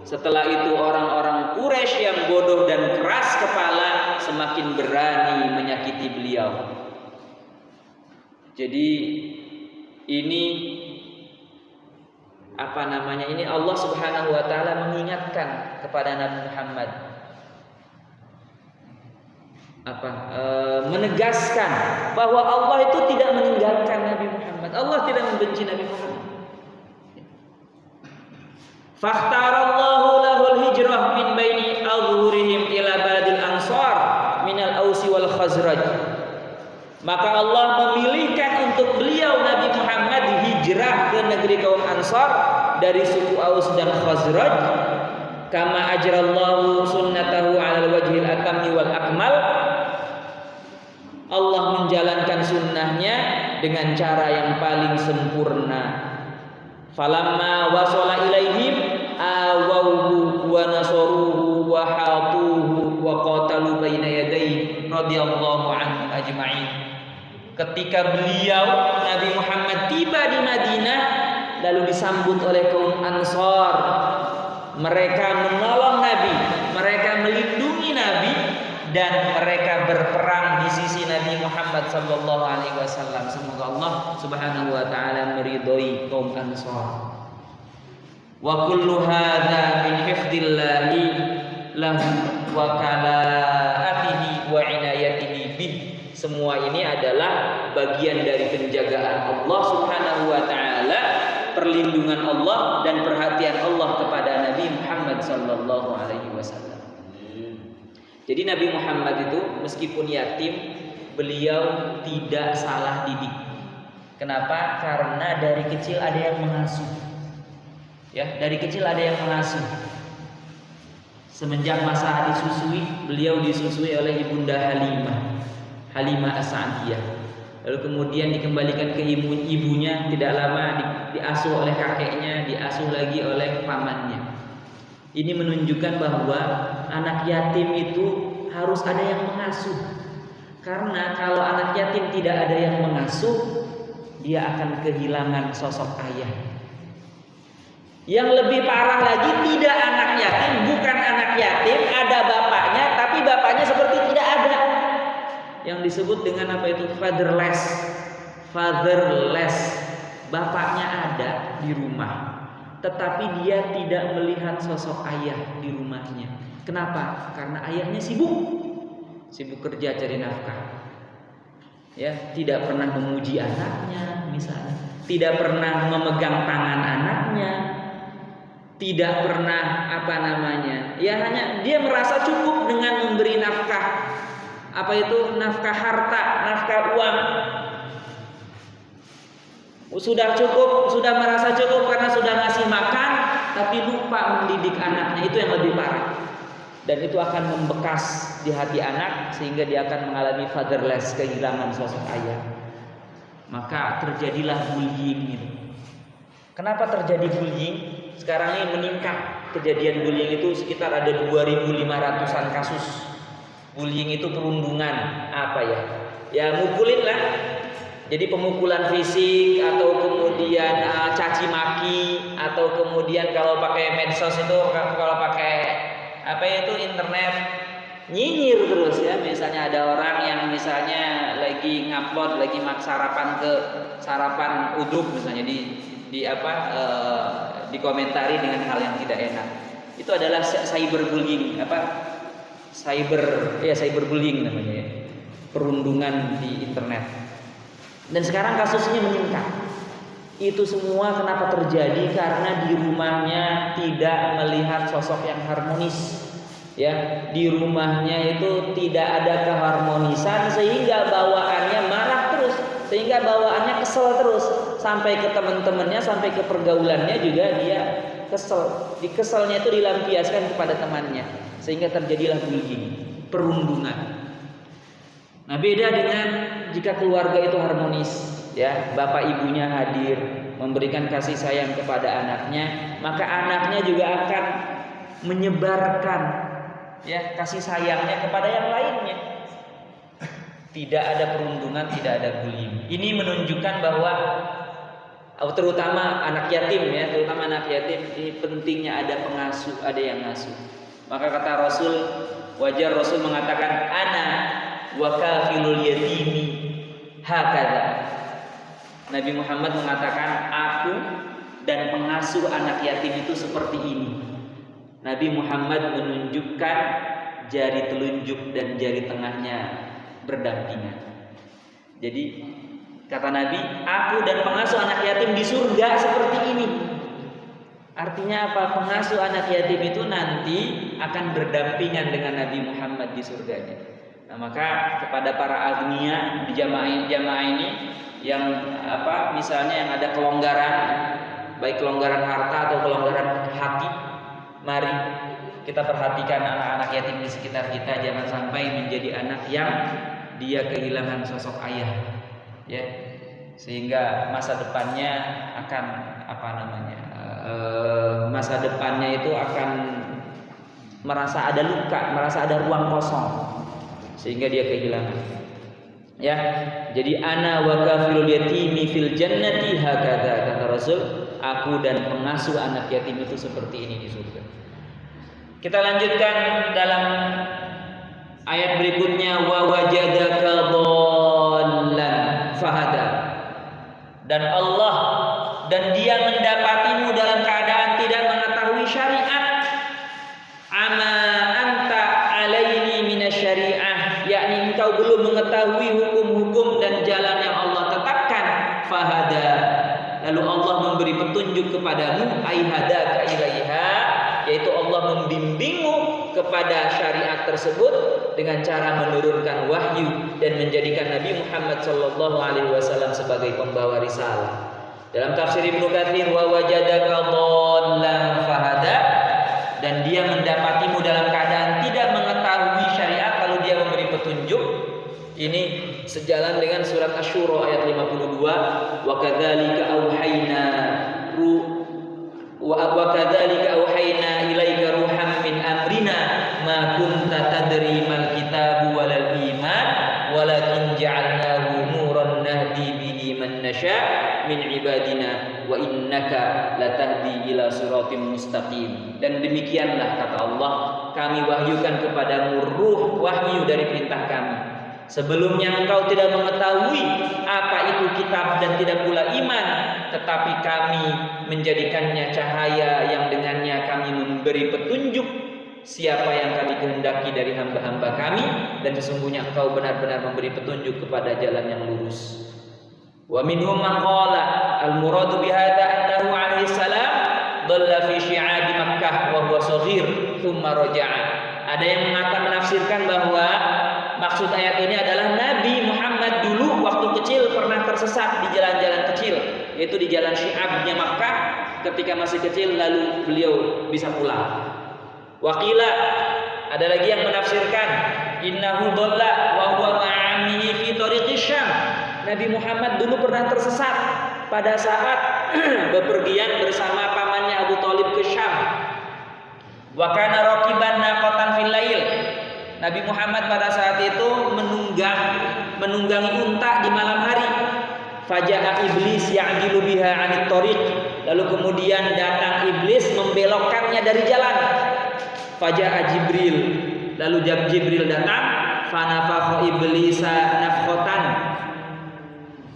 Speaker 1: Setelah itu orang-orang Quraisy yang bodoh dan keras kepala semakin berani menyakiti beliau. Jadi ini ini Allah Subhanahu wa taala mengingatkan kepada Nabi Muhammad, menegaskan bahwa Allah itu tidak meninggalkan Nabi Muhammad. Allah tidak membenci Nabi Muhammad. Fakhtarallahu lahul hijrah min baini adhurihim ila badil ansar minal ausi wal khazraj. Maka Allah memilihkan untuk beliau Nabi Muhammad hijrah ke negeri kaum Ansar dari suku Aus dan Khazraj, kama ajrallahu sunnatahu 'alal wajhil atammi wal akmal. Allah menjalankan sunnahnya dengan cara yang paling sempurna. Falamma wasala ilaihim awawhu wa nasaruhu wa hatuhu wa qatalu baina yadayhi radhiyallahu anhu ajma'in. Ketika beliau Nabi Muhammad tiba di Madinah, lalu disambut oleh kaum Ansar. Mereka menolong Nabi, mereka melindungi Nabi, dan mereka berperang di sisi Nabi Muhammad sallallahu alaihi wasallam. Semoga Allah Subhanahu wa taala meridhoi kaum Ansar. Wa kullu hadza min hifdzillahi lahu wa kalaatihi wa inayatihi bih. Semua ini adalah bagian dari penjagaan Allah Subhanahu wa taala, perlindungan Allah dan perhatian Allah kepada Nabi Muhammad sallallahu alaihi wasallam. Jadi Nabi Muhammad itu meskipun yatim, beliau tidak salah didik. Kenapa? Karena dari kecil ada yang mengasuh. Ya, dari kecil ada yang mengasuh. Semenjak masa disusui, beliau disusui oleh Ibunda Halimah As-Sa'diyah. Lalu kemudian dikembalikan ke ibunya, tidak lama diasuh oleh kakeknya, diasuh lagi oleh pamannya. Ini menunjukkan bahwa anak yatim itu harus ada yang mengasuh. Karena kalau anak yatim tidak ada yang mengasuh, dia akan kehilangan sosok ayah. Yang lebih parah lagi, tidak anak yatim, bukan anak yatim, ada bapaknya, tapi bapaknya seperti tidak ada. Yang disebut dengan apa itu? Fatherless. Bapaknya ada di rumah, tetapi dia tidak melihat sosok ayah di rumahnya. Kenapa? Karena ayahnya sibuk kerja cari nafkah. Ya, tidak pernah memuji anaknya, misalnya, tidak pernah memegang tangan anaknya, tidak pernah ya hanya dia merasa cukup dengan memberi nafkah. Apa itu? Nafkah harta, nafkah uang. Sudah cukup, sudah merasa cukup karena sudah ngasih makan, tapi lupa mendidik anaknya. Itu yang lebih parah. Dan itu akan membekas di hati anak sehingga dia akan mengalami fatherless, kehilangan sosok ayah. Maka terjadilah bullying. Kenapa terjadi bullying? Sekarang ini meningkat. Kejadian bullying itu sekitar ada 2.500-an kasus. Bullying itu perundungan, ya mukulin lah. Jadi pemukulan fisik atau kemudian caci maki, atau kemudian kalau pakai medsos itu, kalau pakai internet, nyinyir terus ya. Misalnya ada orang yang misalnya lagi ngupload, lagi sarapan uduk misalnya, dikomentari dengan hal yang tidak enak. Itu adalah cyberbullying, cyberbullying namanya ya. Perundungan di internet. Dan sekarang kasusnya meningkat. Itu semua kenapa terjadi? Karena di rumahnya tidak melihat sosok yang harmonis. Ya, di rumahnya itu tidak ada keharmonisan sehingga bawaannya marah terus, sehingga bawaannya kesel terus, sampai ke teman-temannya, sampai ke pergaulannya juga dia kesel. Di keselnya itu dilampiaskan kepada temannya, sehingga terjadilah bullying, perundungan. Nah, beda dengan jika keluarga itu harmonis, ya, bapak ibunya hadir, memberikan kasih sayang kepada anaknya, maka anaknya juga akan menyebarkan ya kasih sayangnya kepada yang lainnya. Tidak ada perundungan, tidak ada bullying. Ini menunjukkan bahwa terutama anak yatim ya, ini pentingnya ada pengasuh, ada yang ngasuh. Maka kata Rasul, wajar Rasul mengatakan ana wa kafilul yatimi hakadha. Nabi Muhammad mengatakan, aku
Speaker 2: dan pengasuh anak yatim itu seperti ini. Nabi Muhammad menunjukkan jari telunjuk dan jari tengahnya berdampingan. Jadi kata Nabi, aku dan pengasuh anak yatim di surga seperti ini. Artinya apa? Pengasuh anak yatim itu nanti akan berdampingan dengan Nabi Muhammad di surganya. Nah, maka kepada para agnia di jamaah ini yang misalnya yang ada kelonggaran, baik kelonggaran harta atau kelonggaran hati, mari kita perhatikan anak-anak yatim di sekitar kita, jangan sampai menjadi anak yang dia kehilangan sosok ayah, ya, sehingga masa depannya akan masa depannya itu akan merasa ada luka, merasa ada ruang kosong, sehingga dia kehilangan. Ya, jadi ana wa kafilul yatimi fil jannati hakadha, kata Rasul, aku dan pengasuh anak yatim itu seperti ini di surga. Kita lanjutkan dalam ayat berikutnya, wa wajadaka dhallan fahada. Dan Allah dan dia mendapatimu dalam keadaan tidak mengetahui syariat. Ama anta alaini minasyariah, yakni engkau belum mengetahui hukum-hukum dan jalan yang Allah tetapkan. Fahada, lalu Allah memberi petunjuk kepadamu, ai hadaka ilaiha, yaitu Allah membimbingmu kepada syariat tersebut dengan cara menurunkan wahyu dan menjadikan Nabi Muhammad SAW sebagai pembawa risalah. Dalam tafsir Ibnu Katsir, wa wajadaka dhallan fahada, dan dia mendapatimu dalam keadaan tidak mengetahui syariat lalu dia memberi petunjuk. Ini sejalan dengan surat Asy-Syura ayat 52, wa kadzalika auhayna ilaika ruham min amrina ma kunta tadri mal kitabu walal iman walakin ja'alnahu nuran nahdi bihi man nasha' min ibadina wa innaka latahdi ila siratim mustaqim. Dan demikianlah kata Allah, kami wahyukan kepadamu ruh wahyu dari perintah kami. Sebelumnya engkau tidak mengetahui apa itu kitab dan tidak pula iman, tetapi kami menjadikannya cahaya yang dengannya kami memberi petunjuk siapa yang kami kehendaki dari hamba-hamba kami, dan sesungguhnya engkau benar-benar memberi petunjuk kepada jalan yang lurus. Wa minhum man qala al-muradu bihadza annahu alaihi salam dhalla fi syi'abi Makkah wa huwa shaghir thumma raja'a. Ada yang menafsirkan bahwa maksud ayat ini adalah Nabi Muhammad dulu waktu kecil pernah tersesat di jalan-jalan kecil, yaitu di jalan Syi'abnya Makkah ketika masih kecil, lalu beliau bisa pulang. Waqila, ada lagi yang menafsirkan innahu dhalla wa huwa ma'amihi fi tariqis Syam. Nabi Muhammad dulu pernah tersesat pada saat bepergian bersama pamannya Abu Thalib ke Syam. Wa kana raqiban naqatan fil lail. Nabi Muhammad pada saat itu menunggangi unta di malam hari. Faja'a iblis ya'dilu biha 'anit thariq. Lalu kemudian datang iblis membelokkannya dari jalan. Faja'a Jibril. Lalu Jibril datang, fanafakha iblisa nafkhatan.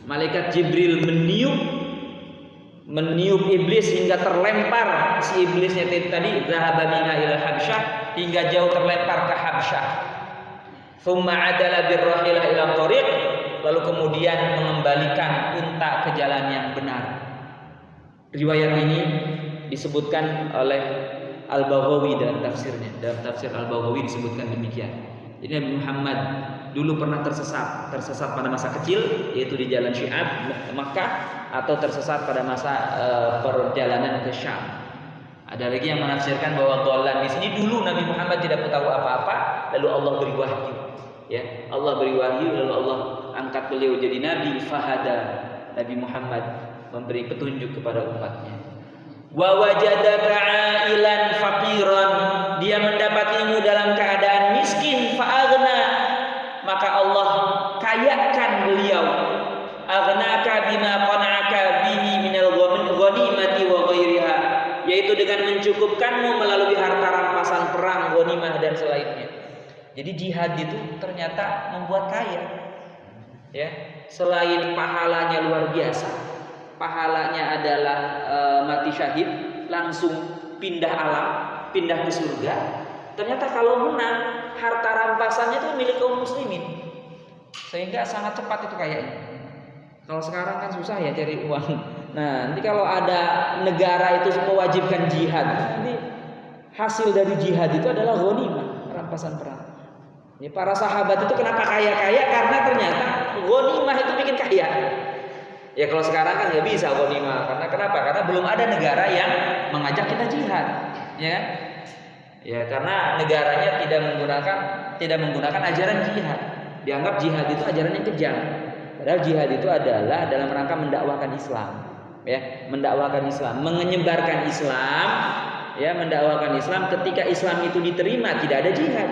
Speaker 2: Malaikat Jibril meniup iblis hingga terlempar si iblisnya tadi, zahaba minha ila Habsyah, hingga jauh terlempar ke Habsyah. Tsumma adala birrahilah ila thariq, lalu kemudian mengembalikan unta ke jalan yang benar. Riwayat ini disebutkan oleh Al-Baghawi dalam tafsirnya. Dalam tafsir Al-Baghawi disebutkan demikian. Jadi Nabi Muhammad dulu pernah tersesat pada masa kecil, yaitu di jalan Syi'ab Makkah, atau tersesat pada masa perjalanan ke Syam. Ada lagi yang menafsirkan bahwa dhallan di sini dulu Nabi Muhammad tidak tahu apa-apa, lalu Allah beri wahyu. Ya, Allah beri wahyu, lalu Allah angkat beliau jadi nabi. Fahada, Nabi Muhammad memberi petunjuk kepada umatnya. Wa wajadaka 'ailan faqiran, dia mendapatimu dalam keadaan miskin. Fa'aghna, maka Allah kayakan beliau. Aghnaka bima qana'aka bihi minal ghanimati wa ghairiha, yaitu dengan mencukupkanmu melalui harta rampasan perang, ghanimah dan selainnya. Jadi jihad itu ternyata membuat kaya. Ya, selain pahalanya luar biasa, pahalanya adalah mati syahid, langsung pindah alam, pindah ke surga. Ternyata kalau menang, harta rampasannya itu milik kaum muslimin, sehingga sangat cepat itu kayaknya. Kalau sekarang kan susah ya cari uang. Nah, nanti kalau ada negara itu mewajibkan jihad, nanti hasil dari jihad itu adalah ghanimah, rampasan perang. Ini para sahabat itu kenapa kaya-kaya? Karena ternyata ghanimah itu bikin kaya. Ya kalau sekarang kan nggak bisa ghanimah, karena kenapa? Karena belum ada negara yang mengajak kita jihad, ya. Ya karena negaranya tidak menggunakan ajaran jihad. Dianggap jihad itu ajaran yang kejam. Padahal jihad itu adalah dalam rangka mendakwahkan Islam, ya, mendakwahkan Islam, menyebarkan Islam, ya, mendakwakan Islam. Ketika Islam itu diterima, tidak ada jihad,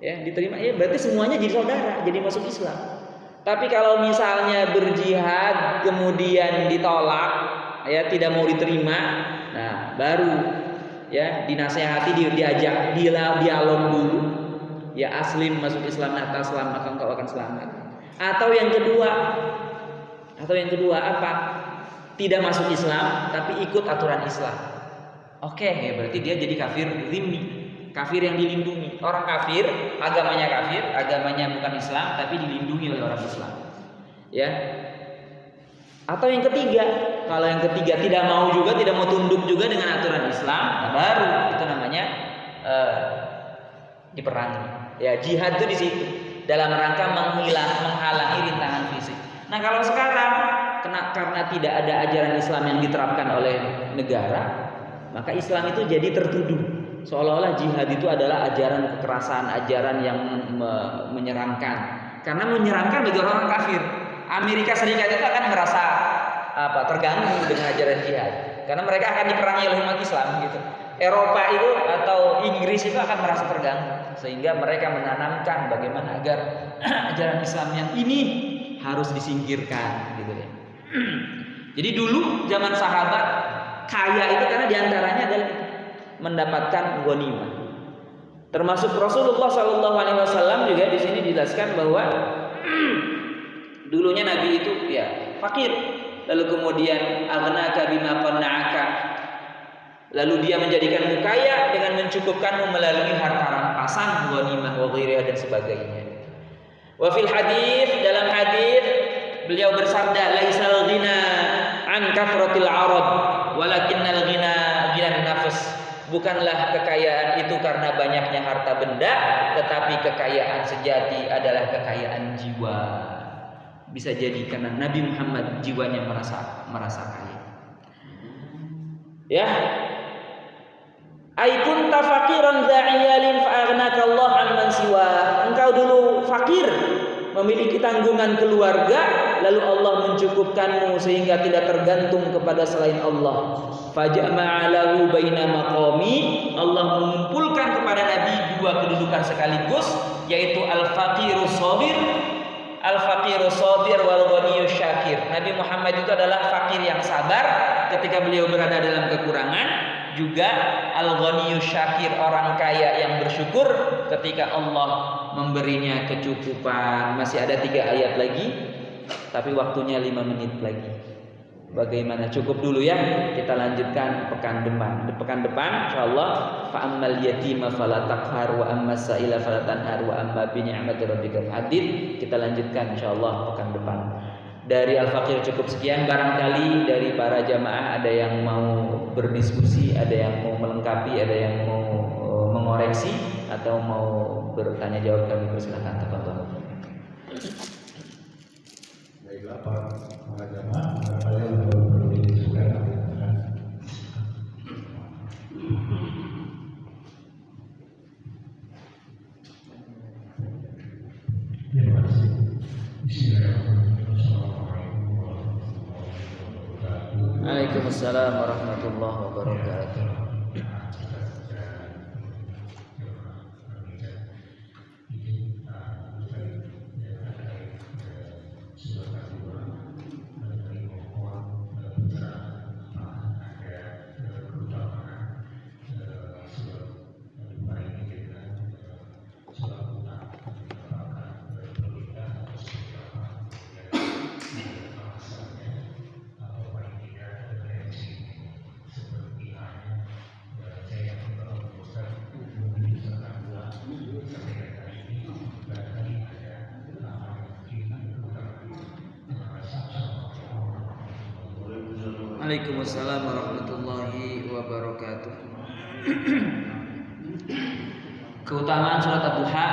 Speaker 2: ya, diterima, ya, berarti semuanya jadi saudara, jadi masuk Islam. Tapi kalau misalnya berjihad kemudian ditolak, ya, tidak mau diterima, nah baru, ya, dinasehati, diajak dialog dulu, ya, aslim, masuk Islam, nah taslam, maka engkau akan selamat. Atau yang kedua apa? Tidak masuk Islam tapi ikut aturan Islam. Oke, ya berarti dia jadi kafir zimmi, kafir yang dilindungi. Orang kafir, agamanya bukan Islam tapi dilindungi oleh orang Islam. Ya. Atau yang ketiga, kalau yang ketiga tidak mau juga, tidak mau tunduk juga dengan aturan Islam, nah baru itu namanya diperangi. Ya, jihad itu di situ, dalam rangka menghalangi rintangan fisik. Nah kalau sekarang karena tidak ada ajaran Islam yang diterapkan oleh negara, maka Islam itu jadi tertuduh seolah-olah jihad itu adalah ajaran kekerasan, ajaran yang menyerangkan. Karena menyerangkan bagi orang kafir. Amerika Serikat itu akan merasa terganggu dengan ajaran jihad, karena mereka akan diperangi oleh umat Islam gitu. Eropa itu atau Inggris itu akan merasa terganggu, sehingga mereka menanamkan bagaimana agar ajaran Islam yang ini harus disingkirkan gitu ya. Jadi dulu zaman sahabat kaya itu karena diantaranya adalah mendapatkan ghanimah. Termasuk Rasulullah SAW juga di sini dijelaskan bahwa dulunya Nabi itu ya fakir, lalu kemudian aghnaka bima qanna'aka, lalu dia menjadikanmu kaya dengan mencukupkanmu melalui harta rampasan, ghanimah wa ghairiha dan sebagainya. Wa fil hadis, dalam hadis beliau bersabda, laisal ghina an kafratil arad walakinnal ghina ghinan nafs. Bukanlah kekayaan itu karena banyaknya harta benda, tetapi kekayaan sejati adalah kekayaan jiwa. Bisa jadi karena Nabi Muhammad jiwanya merasa kaya. Ya. Ai kunta faqiran dza'iyalin fa'aghnaka Allah amman siwa. Engkau dulu fakir, memiliki tanggungan keluarga, lalu Allah mencukupkanmu sehingga tidak tergantung kepada selain Allah. Fajama'a lahu baina maqami, Allah mengumpulkan kepada Nabi dua kedudukan sekaligus, yaitu al-faqirus sabir, al-faqirus sabir wal ghaniyus syakir. Nabi Muhammad itu adalah fakir yang sabar ketika beliau berada dalam kekurangan, juga al-ghaniyus syakir, orang kaya yang bersyukur ketika Allah memberinya kecukupan. Masih ada 3 ayat lagi, tapi waktunya 5 menit lagi. Bagaimana, cukup dulu ya, kita lanjutkan pekan depan. Pekan depan insyaallah fa ammal yatima fala taqhar wa ammas sa'ila fala tanhar wa amma bi ni'mati rabbika fahadith. Kita lanjutkan insyaallah pekan depan. Dari Al-Faqir cukup sekian. Barangkali dari para jamaah ada yang mau berdiskusi, ada yang mau melengkapi, ada yang mau mengoreksi atau mau bertanya jawab, kami persilakan. Tafadhol.
Speaker 3: Baiklah para jamaah, barangkali yang perlu didiskusikan. Terima kasih.
Speaker 2: Waalaikumsalam warahmatullahi wabarakatuh. Waalaikumsalam warahmatullahi wabarakatuh. Keutamaan surat Ad-Duha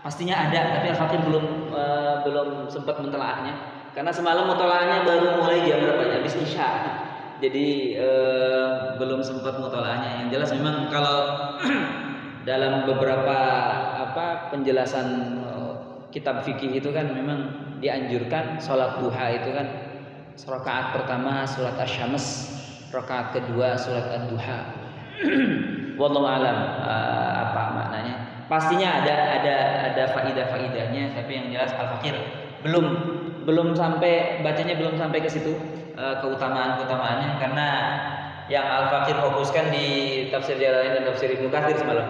Speaker 2: pastinya ada, tapi Al-Fakir belum sempat mentelaahnya. Karena semalam mutolaahnya baru mulai jam berapa ya? Habis Isya. Jadi belum sempat mutolaahnya. Yang jelas memang kalau dalam beberapa penjelasan kitab fikih itu kan memang dianjurkan sholat duha itu kan rakaat pertama surat Asy-Syams, rakaat kedua surat Ad-Duha. Wallahu alam apa maknanya. Pastinya ada faidah-faidahnya, tapi yang jelas Al-Fakir belum sampai bacanya belum sampai ke situ keutamaan-keutamaannya, karena yang Al-Fakir fokuskan di tafsir Jalalain dan tafsir Ibnu Katsir semalam.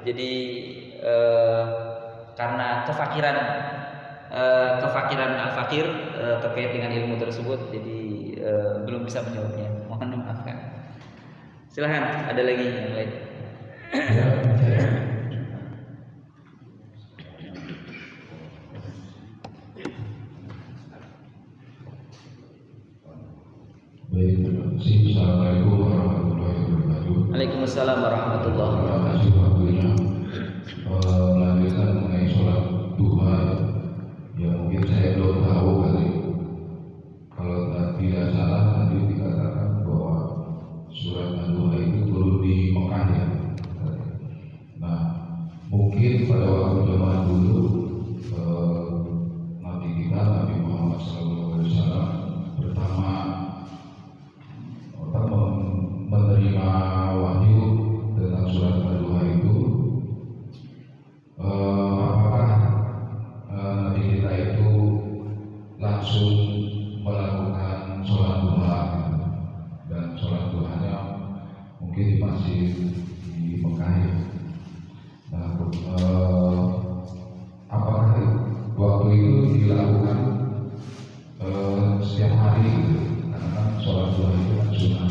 Speaker 2: Jadi karena kefakiran Al-Fakir terkait dengan ilmu tersebut, jadi belum bisa menjawabnya. Mohon dimaafkan. Silahkan, ada lagi yang lain.
Speaker 3: Baik, terima kasih. Assalamualaikum warahmatullahi wabarakatuh.
Speaker 2: Waalaikumsalam warahmatullahi
Speaker 3: Terima
Speaker 2: wabarakatuh.
Speaker 3: kasih waktunya. Melanjutkan mengenai sholat duha, ya mungkin saya belum tahu kali. Kalau tidak salah tadi dikatakan bahwa surat Ad-Duha itu turun di Mekah ya. Nah, mungkin pada waktu zaman dulu Nabi kita Nabi Muhammad SAW pertama menerima wahyu tentang surat Ad-Duha itu, apakah Nabi kita itu langsung melakukan sholat duha, dan sholat duhanya mungkin di masjid di Mekah ya. Nah, apakah waktu itu dilakukan setiap hari? Karena kan sholat duha itu kan sunnah.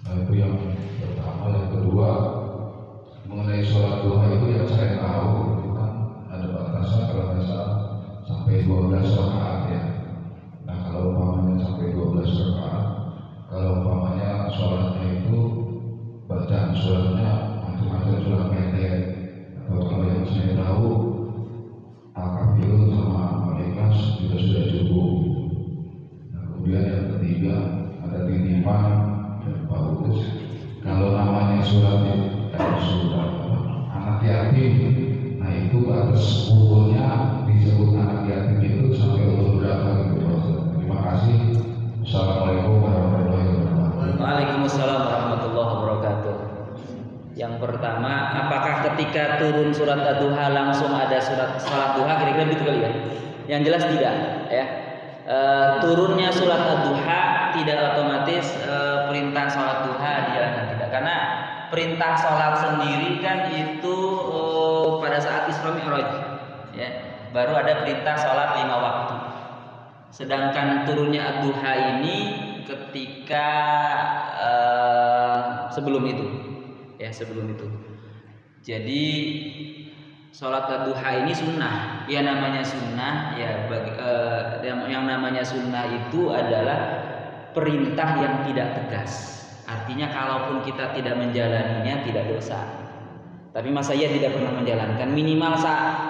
Speaker 3: Nah, itu yang pertama. Yang kedua, mengenai sholat duha itu yang saya tahu itu kan ada batasan kalau nggak salah sampai 12 rakaat ya. Nah, kalau umpamanya sampai 12 rakaat, kalau umpamanya sholatnya itu bacaan suratnya macam-macam surat pendek, atau kalau yang saya tahu Al-Kafirun sama Al-Ikhlas juga sudah cukup. Nah, kemudian yang ketiga ada titipan dan bagus. Kalau namanya surat anak yatim, nah itu batas umurnya disebut anak yatim itu sampai umur berapa gitu. Terima kasih. Assalamualaikum warahmatullahi wabarakatuh.
Speaker 2: Waalaikumsalam warahmatullahi wabarakatuh. Yang pertama, apakah ketika turun surat Ad-Duha langsung ada sholat duha? Kira-kira begitu kali ya? Yang jelas tidak ya. Turunnya surat Ad-Duha tidak otomatis perintah sholat duha dijalankan, tidak, karena perintah sholat sendiri kan itu pada saat Isra Mi'raj ya, baru ada perintah sholat 5 waktu. Sedangkan turunnya Ad-Duha ini ketika sebelum itu ya, sebelum itu. Jadi sholat Ad-Duha ini sunnah. Ya namanya sunnah ya, yang namanya sunnah itu adalah perintah yang tidak tegas. Artinya kalaupun kita tidak menjalaninya tidak dosa. Tapi masa ia tidak pernah menjalankan, minimal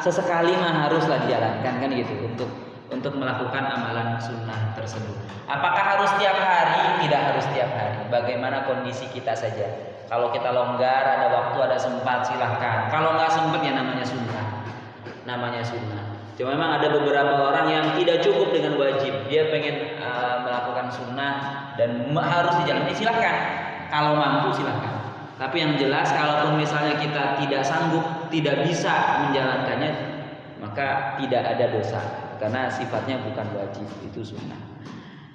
Speaker 2: sesekali mah haruslah dijalankan kan gitu, untuk melakukan amalan sunnah tersebut. Apakah harus tiap hari? Tidak harus tiap hari. Bagaimana kondisi kita saja. Kalau kita longgar, ada waktu, ada sempat, silahkan. Kalau nggak sempat ya namanya sunnah. Namanya sunnah. Cuma memang ada beberapa orang yang tidak cukup dengan wajib. Dia pengen melakukan sunnah dan harus dijalani, silahkan. Kalau mampu silahkan. Tapi yang jelas kalaupun misalnya kita tidak sanggup, tidak bisa menjalankannya, maka tidak ada dosa. Karena sifatnya bukan wajib, itu sunnah.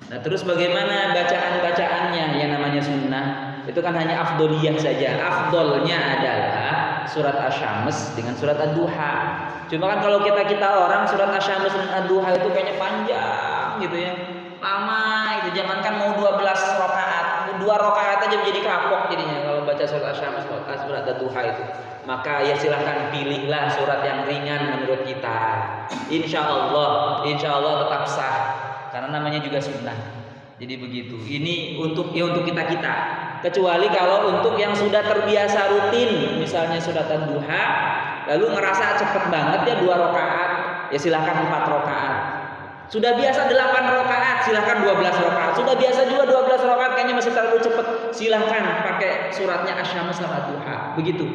Speaker 2: Nah, terus bagaimana bacaan-bacaannya? Yang namanya sunnah itu kan hanya afdoliyah saja. Afdolnya adalah surat Asy-Syams dengan surat Ad-Duha. Cuma kan kalau kita orang surat Asy-Syams dan Ad-Duha itu kayaknya panjang gitu ya, lama itu. Jangankan mau 12 rakaat, 2 rakaat aja menjadi kapok jadinya kalau baca surat Asy-Syams, surat Ad-Duha itu. Maka ya silahkan pilihlah surat yang ringan menurut kita. Insya Allah tetap sah karena namanya juga sunnah. Jadi begitu. Ini untuk kita. Kecuali kalau untuk yang sudah terbiasa rutin, misalnya sunatan duha, lalu ngerasa cepet banget ya 2 rakaat, ya silahkan 4 rakaat. Sudah biasa 8 rakaat, silahkan 12 rakaat. Sudah biasa juga 12 rakaat, kayaknya masih terlalu cepet, silahkan pakai suratnya asyams sama duha. Begitu.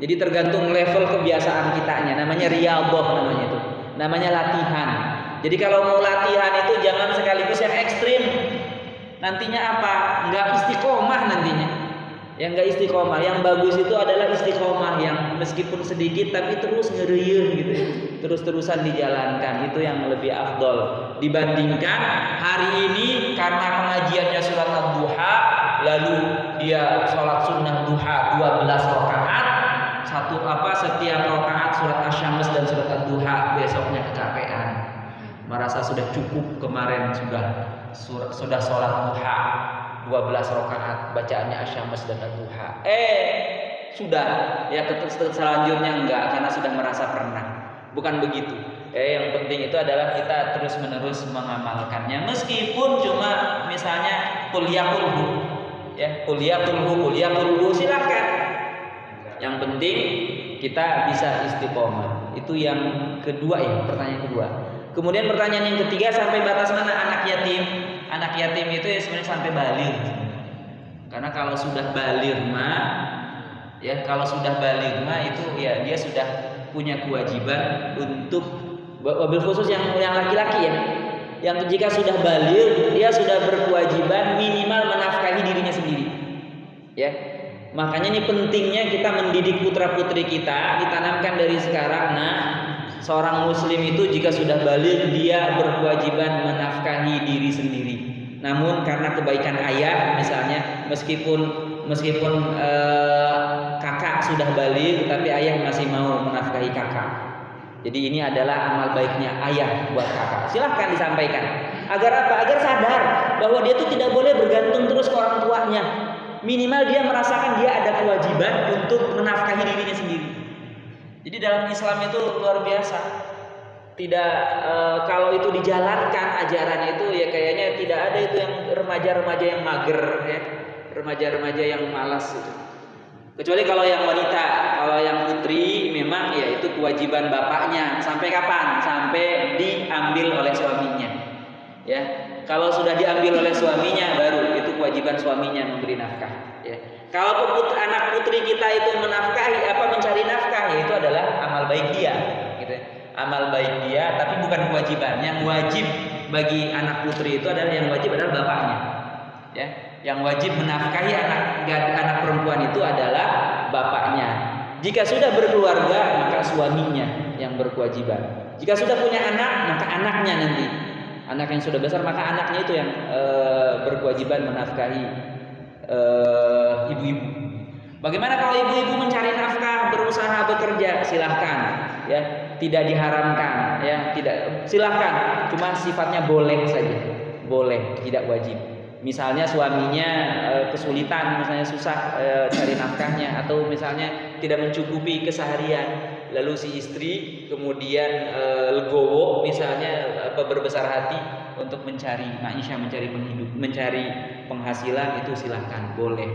Speaker 2: Jadi tergantung level kebiasaan kitanya. Namanya riyadhah namanya itu. Namanya latihan. Jadi kalau mau latihan itu jangan sekaligus yang ekstrim. Nantinya apa? Enggak istiqomah nantinya. Yang enggak istiqomah, yang bagus itu adalah istiqomah yang meskipun sedikit tapi terus ngereyeuh gitu ya. Terus-terusan dijalankan, itu yang lebih afdol dibandingkan hari ini karena pengajiannya surat ad-duha lalu dia sholat sunnah duha 12 rakaat, setiap rakaat surat asyams dan surat ad-duha, besoknya kecapean. Merasa sudah cukup kemarin sudah sholat duha 12 rakaat bacaannya asyams dan ad-duha. Sudah ya selanjutnya enggak karena sudah merasa pernah. Bukan begitu. Yang penting itu adalah kita terus-menerus mengamalkannya meskipun cuma misalnya kuliah kulhu silakan. Yang penting kita bisa istiqomah. Itu yang kedua ya, pertanyaan kedua. Kemudian pertanyaan yang ketiga, sampai batas mana anak yatim? Anak yatim itu ya sebenarnya sampai baligh. Karena kalau sudah baligh itu ya dia sudah punya kewajiban untuk, wabil khusus yang laki-laki ya, yang jika sudah baligh dia sudah berkewajiban minimal menafkahi dirinya sendiri. Ya, makanya ini pentingnya kita mendidik putra-putri kita, ditanamkan dari sekarang. Nah, seorang muslim itu jika sudah baligh dia berkewajiban menafkahi diri sendiri. Namun karena kebaikan ayah misalnya, meskipun kakak sudah baligh tapi ayah masih mau menafkahi kakak. Jadi ini adalah amal baiknya ayah buat kakak. Silahkan disampaikan. Agar apa? Agar sadar bahwa dia itu tidak boleh bergantung terus ke orang tuanya. Minimal dia merasakan dia ada kewajiban untuk menafkahi dirinya sendiri. Jadi dalam Islam itu luar biasa. Tidak kalau itu dijalankan ajaran itu ya kayaknya tidak ada itu yang remaja-remaja yang mager ya. Remaja-remaja yang malas itu. Kecuali kalau yang wanita, kalau yang putri memang ya itu kewajiban bapaknya. Sampai kapan? Sampai diambil oleh suaminya. Ya, kalau sudah diambil oleh suaminya baru itu kewajiban suaminya memberi nafkah. Ya. Kalau anak putri kita itu mencari nafkah, ya itu adalah amal baik dia. Gitu. Amal baik dia, tapi bukan kewajiban. Yang wajib bagi anak putri itu adalah bapaknya. Ya. Yang wajib menafkahi anak perempuan itu adalah bapaknya. Jika sudah berkeluarga maka suaminya yang berkewajiban. Jika sudah punya anak maka anaknya nanti. Anak yang sudah besar maka anaknya itu yang berkewajiban menafkahi ibu-ibu. Bagaimana kalau ibu-ibu mencari nafkah, berusaha bekerja? Silahkan, ya, tidak diharamkan, ya, tidak. Silahkan, cuma sifatnya boleh saja, boleh, tidak wajib. Misalnya suaminya kesulitan, misalnya susah cari nafkahnya, atau misalnya tidak mencukupi keseharian, lalu si istri kemudian legowo, misalnya berbesar hati untuk mencari maisha, mencari penghasilan, itu silahkan, boleh.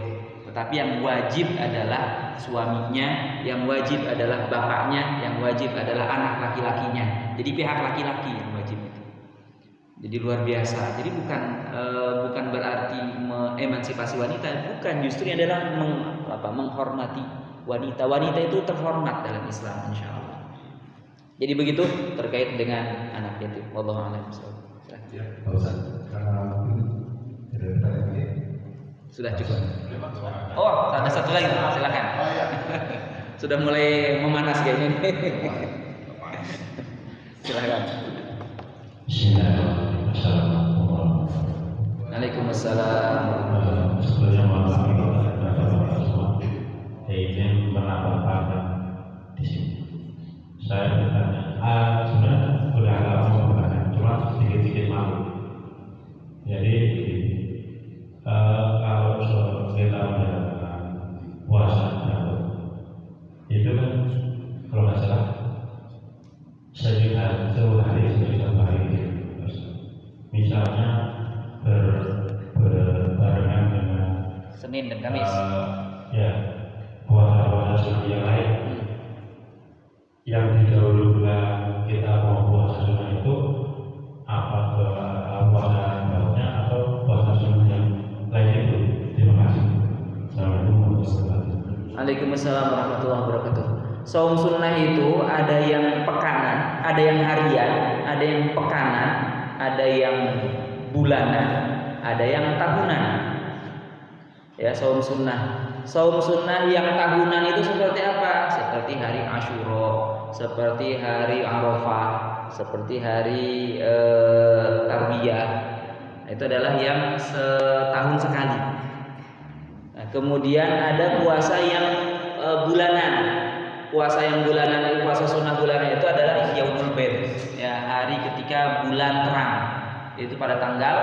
Speaker 2: Tetapi yang wajib adalah suaminya, yang wajib adalah bapaknya, yang wajib adalah anak laki-lakinya. Jadi pihak laki-laki yang wajib itu. Jadi luar biasa. Jadi bukan berarti emansipasi wanita, bukan, justru ini adalah menghormati wanita. Wanita itu terhormat dalam Islam, insya Allah. Jadi begitu terkait dengan anak yatim. Wallahu a'lam bishawab.
Speaker 3: Ya, Pak Ustaz, karena
Speaker 2: sudah cukup. Oh, ada satu lagi, silakan. Sudah mulai memanas kayaknya. Silakan.
Speaker 3: Bismillahirrahmanirrahim.
Speaker 2: Waalaikumsalam.
Speaker 3: Sebelumnya ingin menambahkan di sini. Saya bertanya, sebenarnya sudah lama bertanya, cuma sedikit-sedikit malu. Jadi kalau kita menjalankan puasa itu kan kalau nggak salah sehari misalnya
Speaker 4: yang didahului bulan kita mau puasa sunnah itu apa ke puasa Daudnya atau puasa sunnah yang lain itu? Terima kasih. Assalamualaikum warahmatullahi wabarakatuh.
Speaker 2: Waalaikumsalam warahmatullahi wabarakatuh. Saum sunnah itu ada yang pekanan, ada yang harian, ada yang pekanan, ada yang bulanan, ada yang tahunan. Ya, saum sunnah. Saum sunnah yang tahunan itu seperti apa? Seperti hari Asyura, seperti hari Arafah, seperti hari Tarbiyah. Itu adalah yang setahun sekali. Nah, kemudian ada puasa yang bulanan. Puasa yang bulanan, puasa sunnah bulanan itu adalah Yaumul Bid, ya, hari ketika bulan terang. Itu pada tanggal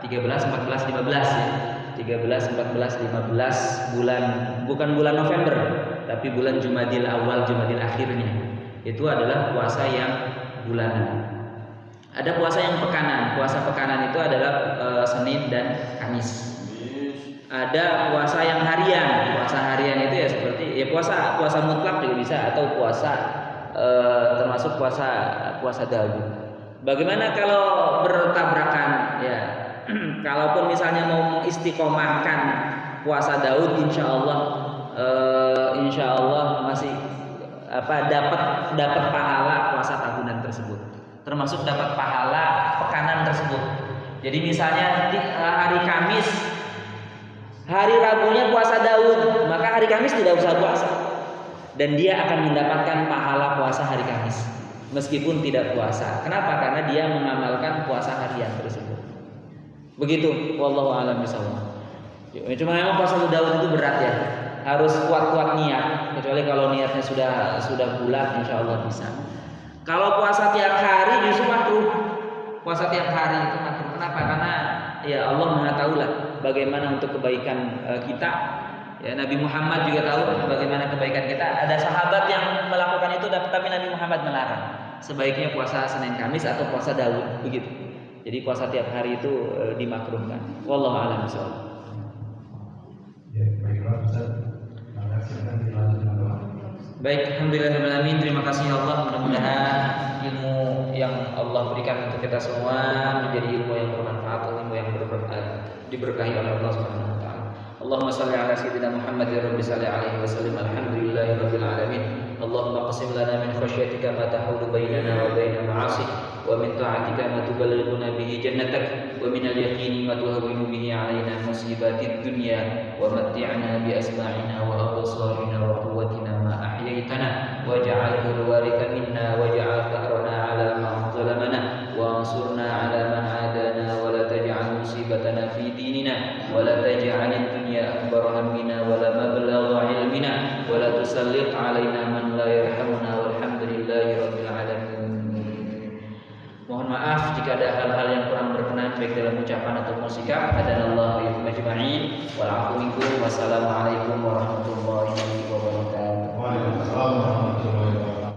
Speaker 2: 13, 14, 15 ya. 13, 14, 15 bulan, bukan bulan November, tapi bulan Jumadil Awal, Jumadil Akhirnya. Itu adalah puasa yang bulanan. Ada puasa yang pekanan. Puasa pekanan itu adalah Senin dan Kamis. Ada puasa yang harian. Puasa harian itu ya seperti ya puasa mutlak juga bisa, atau puasa termasuk puasa Daud. Bagaimana kalau bertabrakan ya? Kalaupun misalnya mau istiqomahkan puasa Daud, insya Allah masih dapat pahala puasa tahunan tersebut, termasuk dapat pahala pekanan tersebut. Jadi misalnya di hari Kamis, hari Rabunya puasa Daud, maka hari Kamis tidak usah puasa, dan dia akan mendapatkan pahala puasa hari Kamis meskipun tidak puasa. Kenapa? Karena dia mengamalkan puasa harian tersebut. Begitu, wallahu a'lam bishawab. Cuma memang puasa Daud itu berat ya, harus kuat-kuat niat. Kecuali kalau niatnya sudah bulat, insya Allah bisa. Kalau puasa tiap hari justru makruh. Puasa tiap hari itu makruh. Kenapa? Karena ya Allah Maha tahu lah bagaimana untuk kebaikan kita. Ya, Nabi Muhammad juga tahu bagaimana kebaikan kita. Ada sahabat yang melakukan itu, tapi Nabi Muhammad melarang. Sebaiknya puasa Senin Kamis atau puasa Daud, begitu. Jadi puasa tiap hari itu dimakruhkan. Wallahu a'lam bishawab.
Speaker 3: Ya, baiklah Ustaz. Silakan dilanjutkan doa.
Speaker 2: Baik, alhamdulillahirrahmanirrahim. Terima kasih ya Allah. Mudah-mudahan ilmu yang Allah berikan untuk kita semua menjadi ilmu yang bermanfaat, ilmu yang diberkahi oleh Allah Subhanahu wa taala. Allahumma shalli ala sayyidina Muhammad ya rabbi salli alaihi wasallam. Alhamdulillahirabbil alamin. Allahumma qsim lana min khasyatika ma tahulu bainana wa baina ma'asik, wa min ta'atika ma tuballighuna bihi jannatak, wa min al-yaqini ma tuhawwinu bihi 'alaina musibatid dunya, wa matti'na bi asma'ina wa absarina wa quwwatina ma ahyaytana, waj'alhu al-waritha minna waj'al tharana 'ala man zalamana wa ansurna 'ala man 'adana, wa la taj'al musibatana fi dinina, wa la taj'al ad-dunya akbar hammina wa la mablagha 'ilmina, wa la tusallit 'alaina man la yarhamuna, walhamdulillahi rabbil alamin. Mohon maaf jika ada hal-hal yang kurang berkenan baik dalam ucapan ataupun sikap. Hadanallahu wa majma'in. Wal 'afwu minkum. Wassalamualaikum warahmatullahi wabarakatuh.
Speaker 3: Waalaikumsalam.